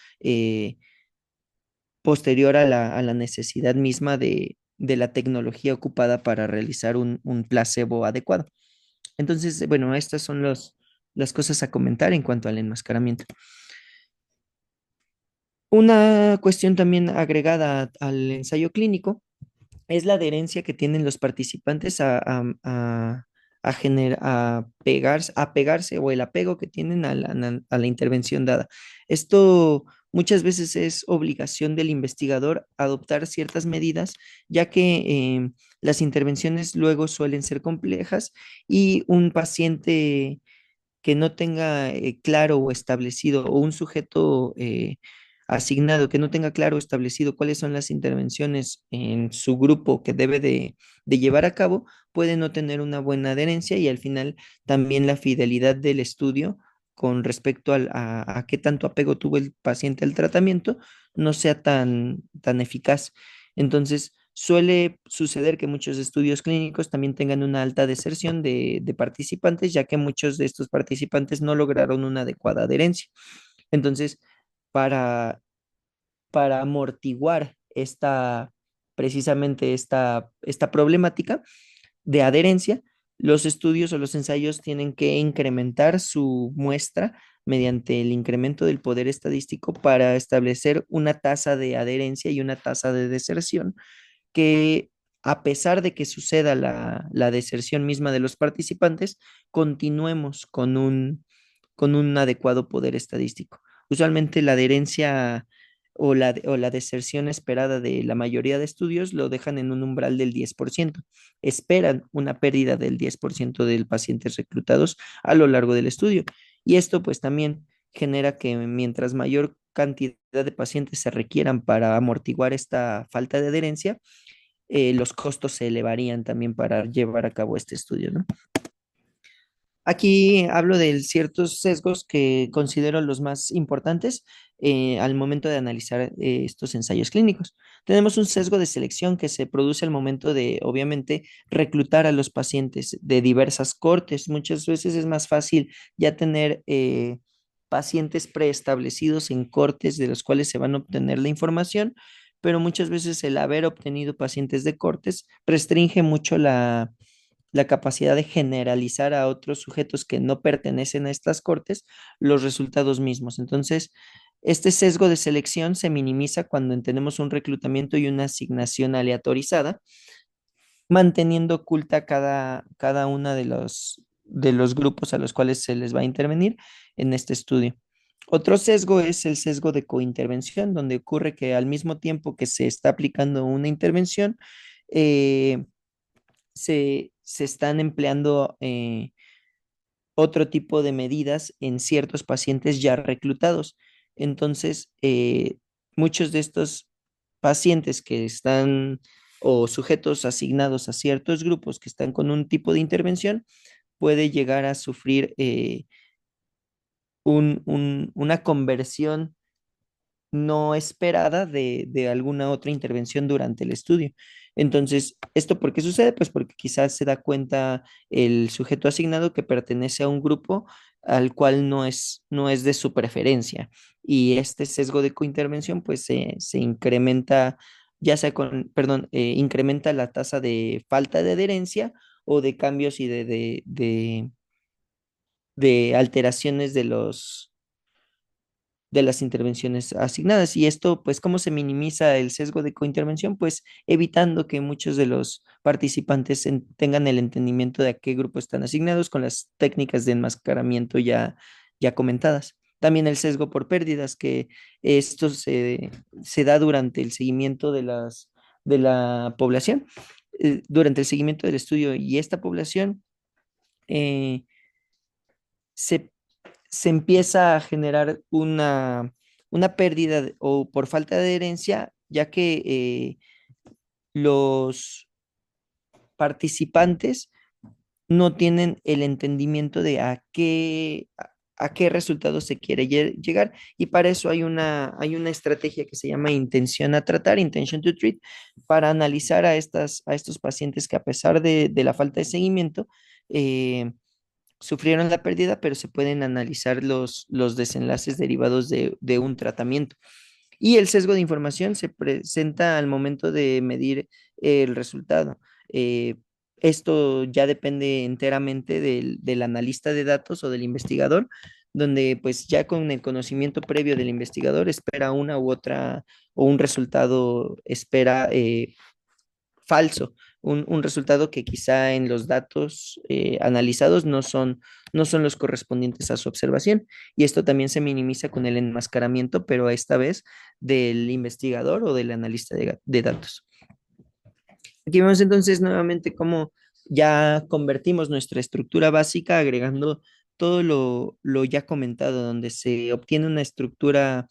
posterior a la necesidad misma de la tecnología ocupada para realizar un placebo adecuado. Entonces, bueno, estas son las cosas a comentar en cuanto al enmascaramiento. Una cuestión también agregada al ensayo clínico es la adherencia que tienen los participantes a pegarse o el apego que tienen a la intervención dada. Esto muchas veces es obligación del investigador adoptar ciertas medidas, ya que las intervenciones luego suelen ser complejas y un paciente que no tenga claro o establecido, o un sujeto asignado que no tenga claro o establecido cuáles son las intervenciones en su grupo que debe de llevar a cabo, puede no tener una buena adherencia y al final también la fidelidad del estudio con respecto a qué tanto apego tuvo el paciente al tratamiento no sea tan eficaz. Entonces, suele suceder que muchos estudios clínicos también tengan una alta deserción de participantes, ya que muchos de estos participantes no lograron una adecuada adherencia. Entonces, para, para amortiguar precisamente esta problemática de adherencia, los estudios o los ensayos tienen que incrementar su muestra mediante el incremento del poder estadístico para establecer una tasa de adherencia y una tasa de deserción que a pesar de que suceda la deserción misma de los participantes, continuemos con un adecuado poder estadístico. Usualmente la adherencia o la deserción esperada de la mayoría de estudios lo dejan en un umbral del 10%. Esperan una pérdida del 10% de pacientes reclutados a lo largo del estudio. Y esto pues también genera que mientras mayor cantidad de pacientes se requieran para amortiguar esta falta de adherencia, los costos se elevarían también para llevar a cabo este estudio, ¿no? Aquí hablo de ciertos sesgos que considero los más importantes al momento de analizar estos ensayos clínicos. Tenemos un sesgo de selección que se produce al momento de, obviamente, reclutar a los pacientes de diversas cortes. Muchas veces es más fácil ya tener pacientes preestablecidos en cortes de los cuales se van a obtener la información, pero muchas veces el haber obtenido pacientes de cortes restringe mucho la capacidad de generalizar a otros sujetos que no pertenecen a estas cortes los resultados mismos. Entonces, este sesgo de selección se minimiza cuando tenemos un reclutamiento y una asignación aleatorizada, manteniendo oculta cada una de los grupos a los cuales se les va a intervenir en este estudio. Otro sesgo es el sesgo de cointervención, donde ocurre que al mismo tiempo que se está aplicando una intervención, eh, se están empleando otro tipo de medidas en ciertos pacientes ya reclutados. Entonces, muchos de estos pacientes que están o sujetos asignados a ciertos grupos que están con un tipo de intervención puede llegar a sufrir una conversión no esperada de alguna otra intervención durante el estudio. Entonces, ¿esto por qué sucede? Pues porque quizás se da cuenta el sujeto asignado que pertenece a un grupo al cual no es de su preferencia. Y este sesgo de cointervención pues se incrementa, ya sea con, perdón, incrementa la tasa de falta de adherencia o de cambios y de alteraciones de las intervenciones asignadas. Y esto, pues, ¿cómo se minimiza el sesgo de cointervención? Pues evitando que muchos de los participantes tengan el entendimiento de a qué grupo están asignados con las técnicas de enmascaramiento ya comentadas. También el sesgo por pérdidas, que esto se da durante el seguimiento de la población, durante el seguimiento del estudio y esta población eh, se se empieza a generar una pérdida o por falta de adherencia, ya que los participantes no tienen el entendimiento de a qué resultado se quiere llegar. Y para eso hay una estrategia que se llama intención a tratar, intention to treat, para analizar a estos pacientes que a pesar de la falta de seguimiento, sufrieron la pérdida, pero se pueden analizar los desenlaces derivados de un tratamiento. Y el sesgo de información se presenta al momento de medir el resultado. Eh, Esto ya depende enteramente del analista de datos o del investigador, donde pues ya con el conocimiento previo del investigador espera una u otra o un resultado espera falso, un resultado que quizá en los datos analizados no son los correspondientes a su observación. Y esto también se minimiza con el enmascaramiento, pero esta vez del investigador o del analista de datos. Aquí vemos entonces nuevamente cómo ya convertimos nuestra estructura básica agregando todo lo ya comentado, donde se obtiene una estructura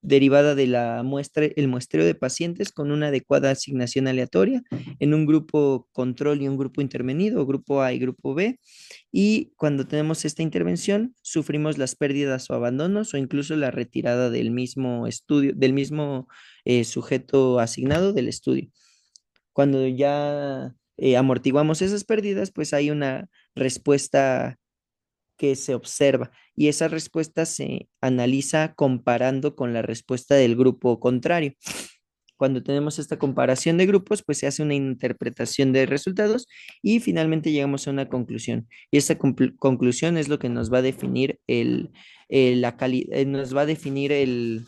derivada de la muestra, el muestreo de pacientes con una adecuada asignación aleatoria en un grupo control y un grupo intervenido, grupo A y grupo B. Y cuando tenemos esta intervención, sufrimos las pérdidas o abandonos o incluso la retirada del mismo estudio, del mismo sujeto asignado del estudio. Cuando ya amortiguamos esas pérdidas, pues hay una respuesta que se observa y esa respuesta se analiza comparando con la respuesta del grupo contrario. Cuando tenemos esta comparación de grupos, pues se hace una interpretación de resultados y finalmente llegamos a una conclusión. Y esta conclusión es lo que nos va a definir nos va a definir el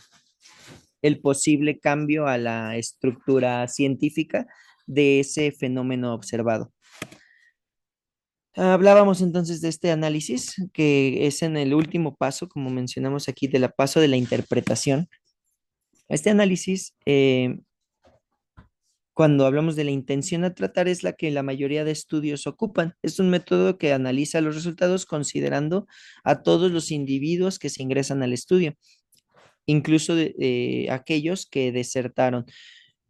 posible cambio a la estructura científica de ese fenómeno observado. Hablábamos entonces de este análisis, que es en el último paso, como mencionamos aquí, de la paso de la interpretación. Este análisis, cuando hablamos de la intención a tratar, es la que la mayoría de estudios ocupan. Es un método que analiza los resultados considerando a todos los individuos que se ingresan al estudio, incluso aquellos que desertaron.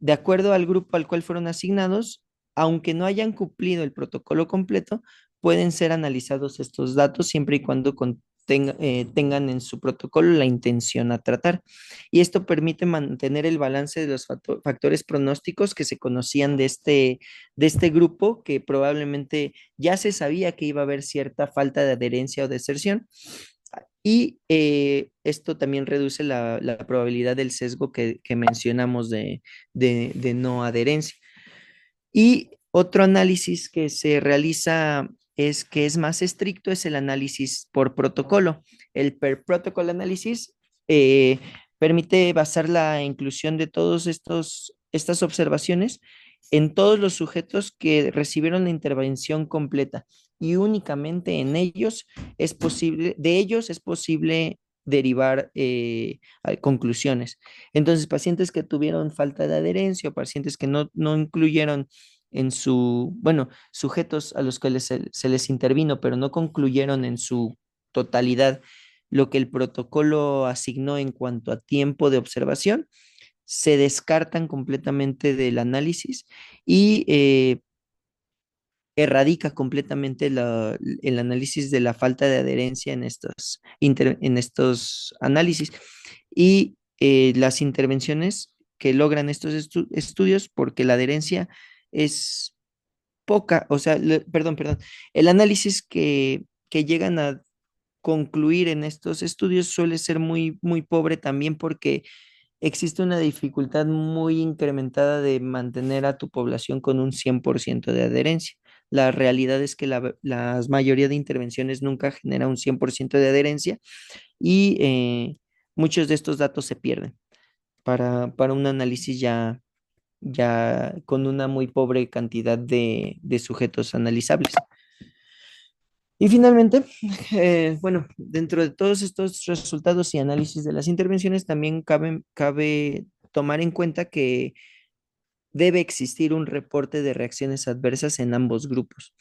De acuerdo al grupo al cual fueron asignados, aunque no hayan cumplido el protocolo completo, pueden ser analizados estos datos siempre y cuando tengan en su protocolo la intención a tratar. Y esto permite mantener el balance de los factores pronósticos que se conocían de este grupo, que probablemente ya se sabía que iba a haber cierta falta de adherencia o deserción. Y esto también reduce la probabilidad del sesgo que mencionamos de no adherencia. Y otro análisis que se realiza es que es más estricto, es el análisis por protocolo. El per protocol análisis eh, permite basar la inclusión de todos estas observaciones en todos los sujetos que recibieron la intervención completa y únicamente en ellos de ellos es posible derivar conclusiones. Entonces, pacientes que tuvieron falta de adherencia o pacientes que no incluyeron en bueno, sujetos a los que se les intervino, pero no concluyeron en su totalidad lo que el protocolo asignó en cuanto a tiempo de observación, se descartan completamente del análisis y erradica completamente el análisis de la falta de adherencia en estos análisis y las intervenciones que logran estos estudios, porque la adherencia es poca, o sea, perdón, el análisis que llegan a concluir en estos estudios suele ser muy pobre también porque existe una dificultad muy incrementada de mantener a tu población con un 100% de adherencia. La realidad es que la mayoría de intervenciones nunca genera un 100% de adherencia y muchos de estos datos se pierden para un análisis ya con una muy pobre cantidad de sujetos analizables. Y finalmente, bueno, dentro de todos estos resultados y análisis de las intervenciones, también cabe tomar en cuenta que debe existir un reporte de reacciones adversas en ambos grupos.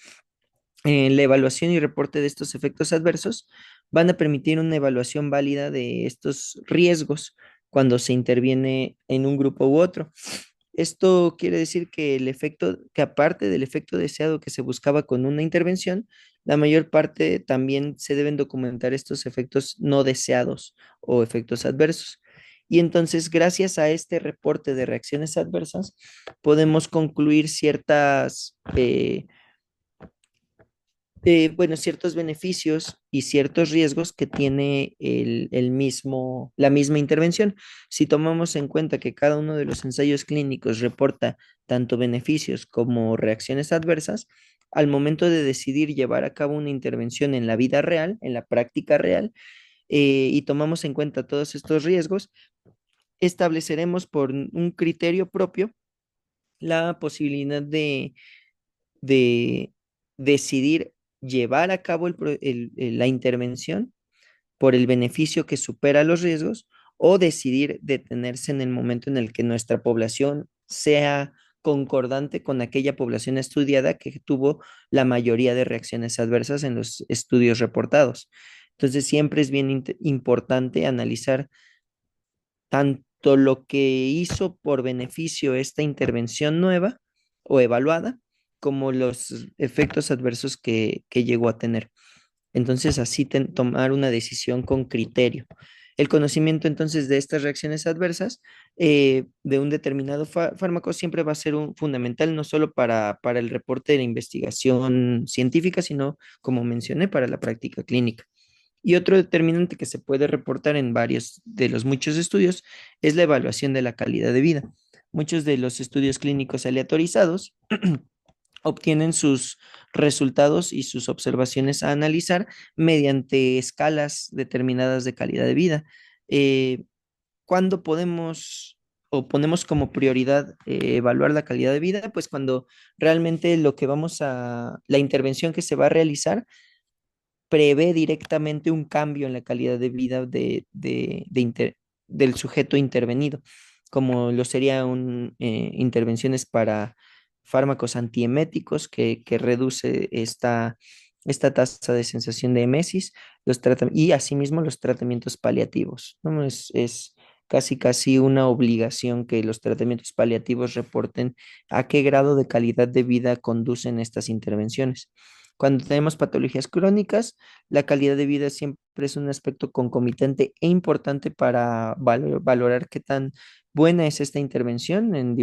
La evaluación y reporte de estos efectos adversos van a permitir una evaluación válida de estos riesgos cuando se interviene en un grupo u otro. Esto quiere decir que que aparte del efecto deseado que se buscaba con una intervención, la mayor parte también se deben documentar estos efectos no deseados o efectos adversos. Y entonces, gracias a este reporte de reacciones adversas, podemos concluir bueno, ciertos beneficios y ciertos riesgos que tiene la misma intervención. Si tomamos en cuenta que cada uno de los ensayos clínicos reporta tanto beneficios como reacciones adversas, al momento de decidir llevar a cabo una intervención en la vida real, en la práctica real, y tomamos en cuenta todos estos riesgos, estableceremos por un criterio propio la posibilidad de decidir llevar a cabo la intervención por el beneficio que supera los riesgos o decidir detenerse en el momento en el que nuestra población sea concordante con aquella población estudiada que tuvo la mayoría de reacciones adversas en los estudios reportados. Entonces, siempre es bien importante analizar tanto lo que hizo por beneficio esta intervención nueva o evaluada, como los efectos adversos que llegó a tener. Entonces, así tomar una decisión con criterio. El conocimiento entonces de estas reacciones adversas de un determinado fármaco siempre va a ser fundamental, no solo para el reporte de la investigación científica, sino, como mencioné, para la práctica clínica. Y otro determinante que se puede reportar en varios de los muchos estudios es la evaluación de la calidad de vida. Muchos de los estudios clínicos aleatorizados obtienen sus resultados y sus observaciones a analizar mediante escalas determinadas de calidad de vida. Eh, ¿Cuándo podemos o ponemos como prioridad evaluar la calidad de vida? Pues cuando realmente la intervención que se va a realizar prevé directamente un cambio en la calidad de vida del sujeto intervenido, como lo serían intervenciones para fármacos antieméticos que reduce esta tasa de sensación de emesis, y asimismo los tratamientos paliativos, ¿no? Es casi una obligación que los tratamientos paliativos reporten a qué grado de calidad de vida conducen estas intervenciones. Cuando tenemos patologías crónicas, la calidad de vida siempre es un aspecto concomitante e importante para valorar qué tan buena es esta intervención en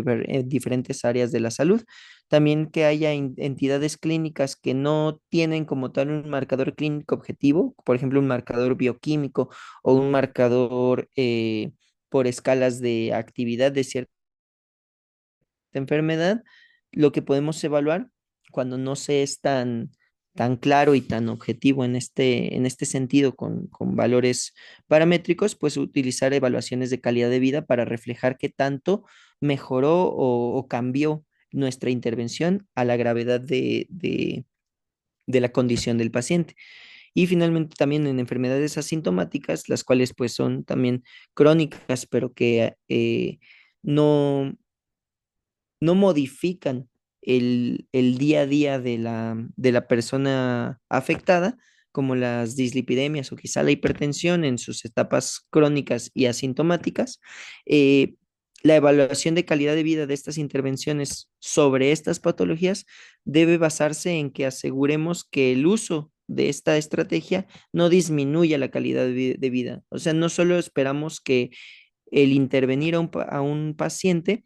diferentes áreas de la salud. También que haya entidades clínicas que no tienen como tal un marcador clínico objetivo, por ejemplo, un marcador bioquímico o un marcador por escalas de actividad de cierta enfermedad, lo que podemos evaluar cuando no se es tan claro y tan objetivo en este sentido con valores paramétricos, pues utilizar evaluaciones de calidad de vida para reflejar qué tanto mejoró o cambió nuestra intervención a la gravedad de la condición del paciente. Y finalmente también en enfermedades asintomáticas, las cuales pues son también crónicas, pero que no no modifican el día a día de la persona afectada, como las dislipidemias o quizá la hipertensión en sus etapas crónicas y asintomáticas. eh, la evaluación de calidad de vida de estas intervenciones sobre estas patologías debe basarse en que aseguremos que el uso de esta estrategia no disminuya la calidad de vida. O sea, no solo esperamos que el intervenir a un paciente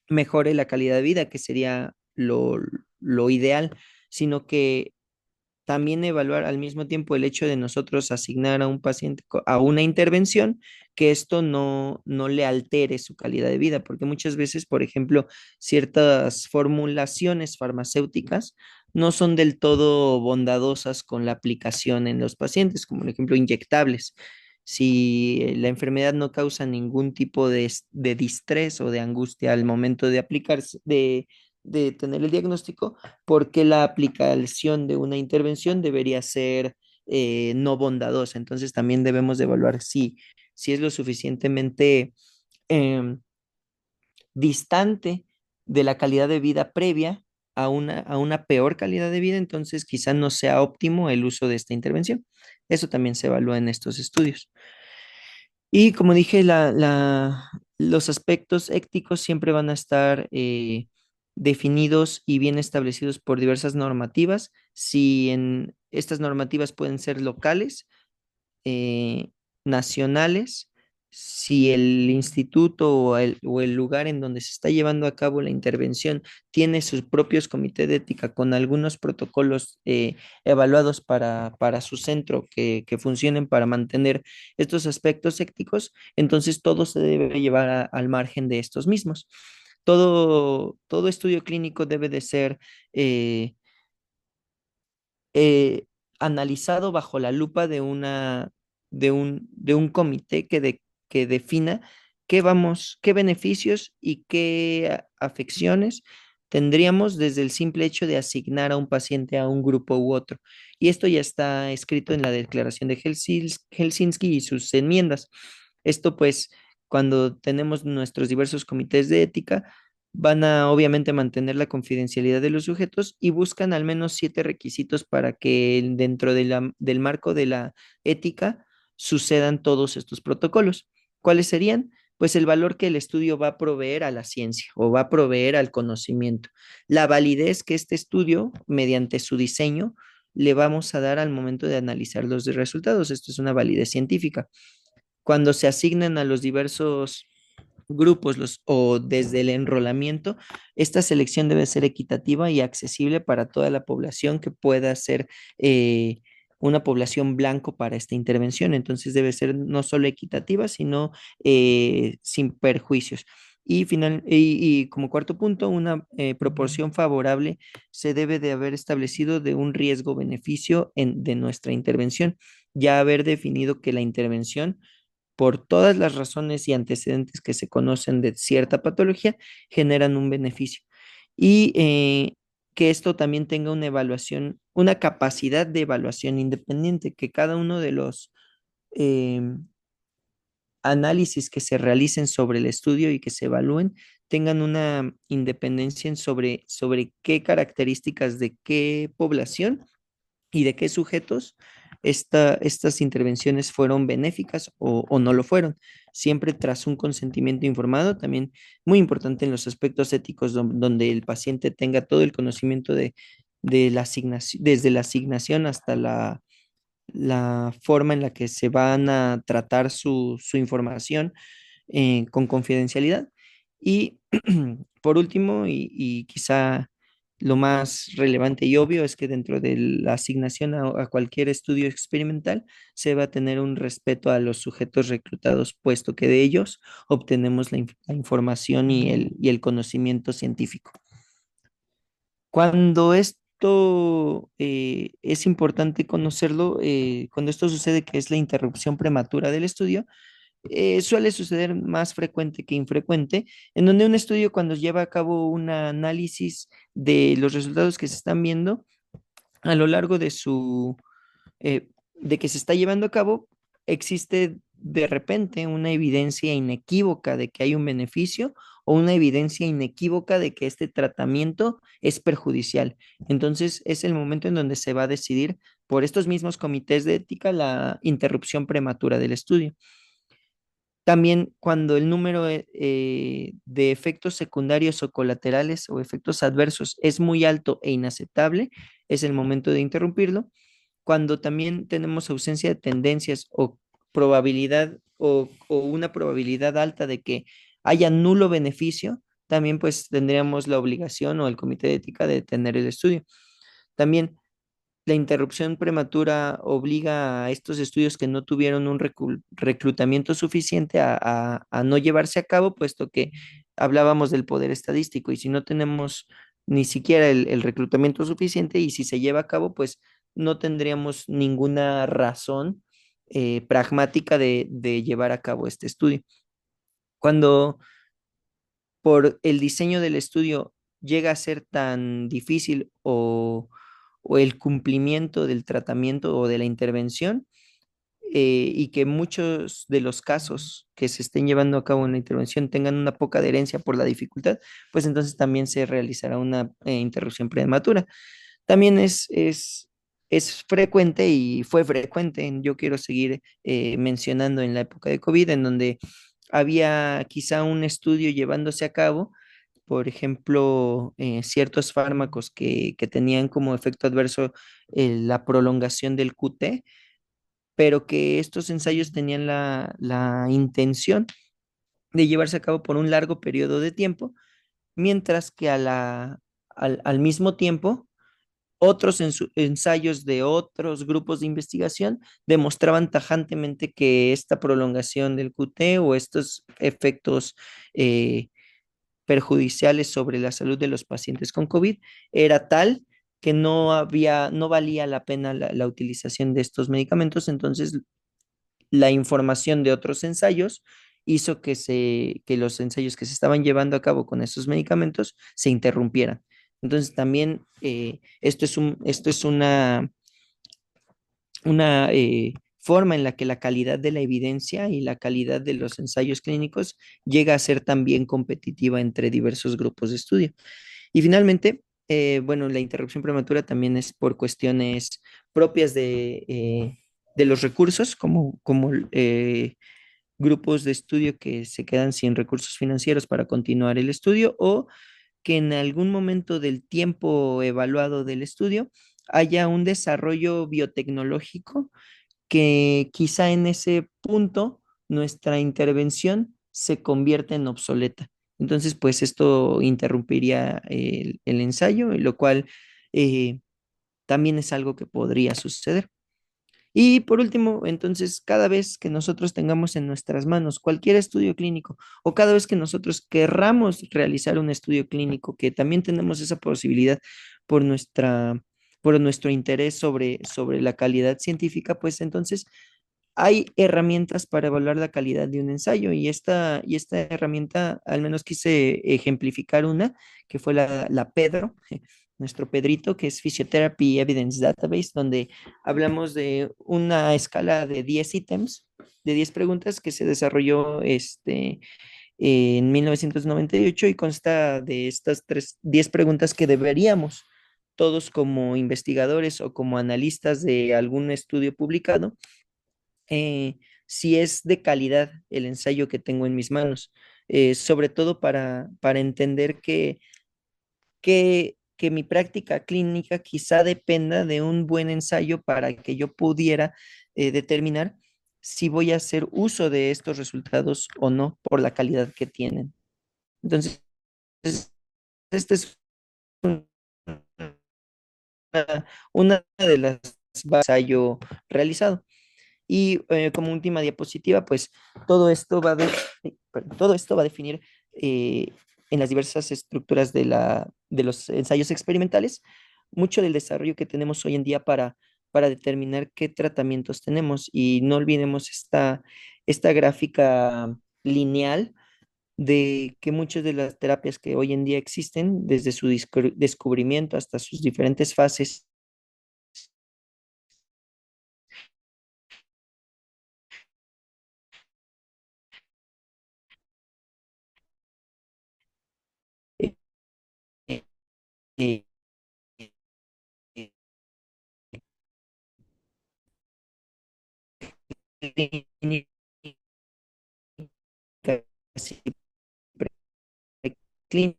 mejore la calidad de vida, que sería lo ideal, sino que también evaluar al mismo tiempo el hecho de nosotros asignar a un paciente a una intervención, que esto no le altere su calidad de vida, porque muchas veces, por ejemplo, ciertas formulaciones farmacéuticas no son del todo bondadosas con la aplicación en los pacientes, como por ejemplo inyectables. Si la enfermedad no causa ningún tipo de distrés o de angustia al momento de aplicarse, de tener el diagnóstico, porque la aplicación de una intervención debería ser no bondadosa. Entonces también debemos de evaluar si es lo suficientemente em, distante de la calidad de vida previa a una peor calidad de vida, entonces quizá no sea óptimo el uso de esta intervención. Eso también se evalúa en estos estudios. Y como dije, los aspectos éticos siempre van a estar definidos y bien establecidos por diversas normativas. Si en estas normativas pueden ser locales, eh, nacionales, si el instituto o el lugar en donde se está llevando a cabo la intervención tiene sus propios comités de ética con algunos protocolos evaluados para su centro que funcionen para mantener estos aspectos éticos, entonces todo se debe llevar al margen de estos mismos. Todo estudio clínico debe de ser eh, analizado bajo la lupa de un comité que defina qué beneficios y qué afecciones tendríamos desde el simple hecho de asignar a un paciente a un grupo u otro. Y esto ya está escrito en la Declaración de Helsinki y sus enmiendas. Esto pues, cuando tenemos nuestros diversos comités de ética, van a obviamente mantener la confidencialidad de los sujetos y buscan al menos 7 requisitos para que dentro del marco de la ética sucedan todos estos protocolos. ¿Cuáles serían? Pues el valor que el estudio va a proveer a la ciencia o va a proveer al conocimiento, la validez que este estudio, mediante su diseño, le vamos a dar al momento de analizar los resultados. Esto es una validez científica. Cuando se asignan a los diversos grupos o desde el enrolamiento, esta selección debe ser equitativa y accesible para toda la población que pueda ser eh, una población blanco para esta intervención. Entonces debe ser no solo equitativa, sino sin perjuicios. Y como cuarto punto, una proporción favorable se debe de haber establecido de un riesgo-beneficio de nuestra intervención, ya haber definido que la intervención por todas las razones y antecedentes que se conocen de cierta patología, generan un beneficio. Y que esto también tenga una evaluación, una capacidad de evaluación independiente, que cada uno de los eh, análisis que se realicen sobre el estudio y que se evalúen tengan una independencia sobre qué características de qué población y de qué sujetos estas intervenciones fueron benéficas o no lo fueron, siempre tras un consentimiento informado, también muy importante en los aspectos éticos donde el paciente tenga todo el conocimiento de la asignación, desde la asignación hasta la forma en la que se van a tratar su información con confidencialidad. Y por último, y quizá lo más relevante y obvio es que dentro de la asignación a cualquier estudio experimental se va a tener un respeto a los sujetos reclutados, puesto que de ellos obtenemos la información y el conocimiento científico. Cuando esto es importante conocerlo, cuando esto sucede, que es la interrupción prematura del estudio, suele suceder más frecuente que infrecuente, en donde un estudio cuando lleva a cabo un análisis de los resultados que se están viendo a lo largo de que se está llevando a cabo, existe de repente una evidencia inequívoca de que hay un beneficio o una evidencia inequívoca de que este tratamiento es perjudicial. Entonces es el momento en donde se va a decidir por estos mismos comités de ética la interrupción prematura del estudio. También cuando el número de efectos secundarios o colaterales o efectos adversos es muy alto e inaceptable, es el momento de interrumpirlo. Cuando también tenemos ausencia de tendencias o probabilidad o una probabilidad alta de que haya nulo beneficio, también pues tendríamos la obligación o el comité de ética de detener el estudio. También la interrupción prematura obliga a estos estudios que no tuvieron un reclutamiento suficiente a no llevarse a cabo, puesto que hablábamos del poder estadístico y si no tenemos ni siquiera el reclutamiento suficiente y si se lleva a cabo, pues no tendríamos ninguna razón pragmática de llevar a cabo este estudio. Cuando por el diseño del estudio llega a ser tan difícil o el cumplimiento del tratamiento o de la intervención, y que muchos de los casos que se estén llevando a cabo en la intervención tengan una poca adherencia por la dificultad, pues entonces también se realizará una interrupción prematura. También es frecuente y fue frecuente, yo quiero seguir mencionando en la época de COVID, en donde había quizá un estudio llevándose a cabo, por ejemplo, ciertos fármacos que tenían como efecto adverso la prolongación del QT, pero que estos ensayos tenían la intención de llevarse a cabo por un largo periodo de tiempo, mientras que al mismo tiempo otros ensayos de otros grupos de investigación demostraban tajantemente que esta prolongación del QT o estos efectos eh, perjudiciales sobre la salud de los pacientes con COVID era tal que no valía la pena la utilización de estos medicamentos. Entonces la información de otros ensayos hizo que los ensayos que se estaban llevando a cabo con esos medicamentos se interrumpieran. Entonces también esto es una forma en la que la calidad de la evidencia y la calidad de los ensayos clínicos llega a ser también competitiva entre diversos grupos de estudio. Y finalmente, bueno, la interrupción prematura también es por cuestiones propias de los recursos, como grupos de estudio que se quedan sin recursos financieros para continuar el estudio o que en algún momento del tiempo evaluado del estudio haya un desarrollo biotecnológico que quizá en ese punto nuestra intervención se convierta en obsoleta. Entonces, pues esto interrumpiría el ensayo, lo cual eh, también es algo que podría suceder. Y por último, entonces, cada vez que nosotros tengamos en nuestras manos cualquier estudio clínico o cada vez que nosotros querramos realizar un estudio clínico, que también tenemos esa posibilidad por por nuestro interés sobre la calidad científica, pues entonces hay herramientas para evaluar la calidad de un ensayo y esta herramienta, al menos quise ejemplificar una, que fue la Pedro, nuestro Pedrito, que es Physiotherapy Evidence Database, donde hablamos de una escala de 10 ítems, de 10 preguntas que se desarrolló en 1998 y consta de estas 10 preguntas que deberíamos todos como investigadores o como analistas de algún estudio publicado si es de calidad el ensayo que tengo en mis manos, sobre todo para entender que mi práctica clínica quizá dependa de un buen ensayo para que yo pudiera determinar si voy a hacer uso de estos resultados o no por la calidad que tienen. Entonces, este es una de las bases del ensayo realizado. Y como última diapositiva, pues todo esto todo esto va a definir eh, en las diversas estructuras de los ensayos experimentales mucho del desarrollo que tenemos hoy en día para determinar qué tratamientos tenemos. Y no olvidemos esta gráfica lineal de que muchas de las terapias que hoy en día existen, desde su descubrimiento hasta sus diferentes fases, eh, eh, eh, clínicas y preclínicas,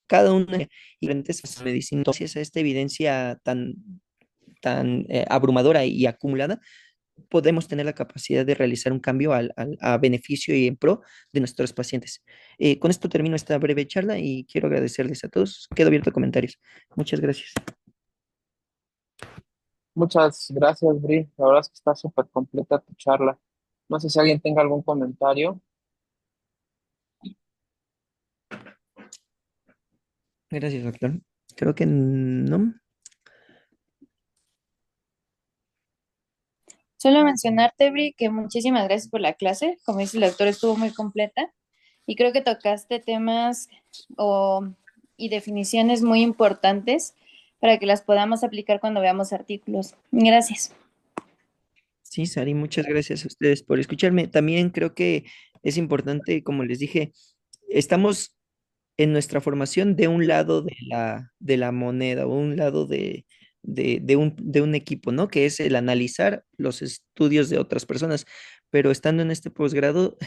cada una de diferentes fases de medicina. Entonces, a esta evidencia tan abrumadora y acumulada, podemos tener la capacidad de realizar un cambio a beneficio y en pro de nuestros pacientes. Con esto termino esta breve charla y quiero agradecerles a todos. Quedo abierto a comentarios. Muchas gracias. Muchas gracias, Bri. La verdad es que está súper completa tu charla. No sé si alguien tenga algún comentario. Gracias, doctor. Creo que no. Solo mencionarte, Bri, que muchísimas gracias por la clase. Como dice el doctor, estuvo muy completa y creo que tocaste temas o, y definiciones muy importantes para que las podamos aplicar cuando veamos artículos. Gracias. Sí, Sari, muchas gracias a ustedes por escucharme. También creo que es importante, como les dije, estamos en nuestra formación de un lado de de la moneda o un lado de un equipo, ¿no? Que es el analizar los estudios de otras personas. Pero estando en este posgrado,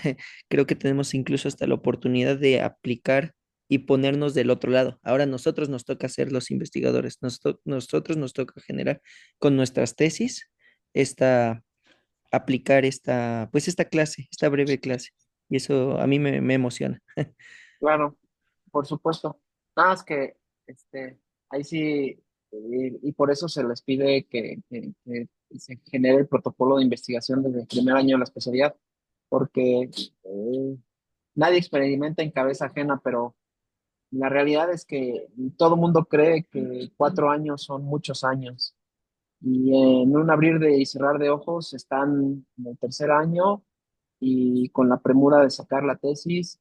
creo que tenemos incluso hasta la oportunidad de aplicar y ponernos del otro lado. Ahora nosotros nos toca ser los investigadores, nosotros nos toca generar con nuestras tesis aplicar pues esta clase, esta breve clase. Y eso a mí me emociona. Claro, por supuesto. Nada más que ahí sí, y por eso se les pide que se genere el protocolo de investigación desde el primer año de la especialidad, porque nadie experimenta en cabeza ajena, pero la realidad es que todo el mundo cree que 4 años son muchos años. y en un abrir y cerrar de ojos están en el tercer año y con la premura de sacar la tesis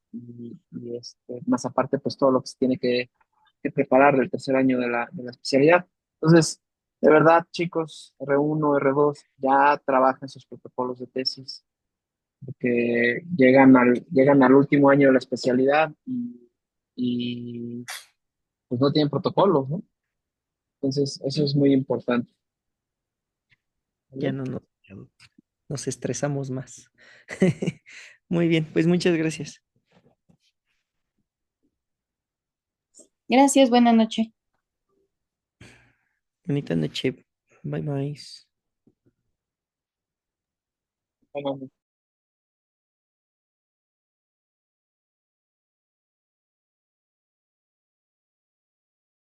más aparte pues todo lo que se tiene que preparar del tercer año de la especialidad. Entonces, de verdad, chicos, R1 R2 ya trabajan sus protocolos de tesis, porque llegan al último año de la especialidad y pues no tienen protocolos, ¿no? Entonces, eso es muy importante. Ya ¿Vale? no nos estresamos más. Muy bien, pues muchas gracias. Gracias, buena noche. Bonita noche. Bye bye. Bueno,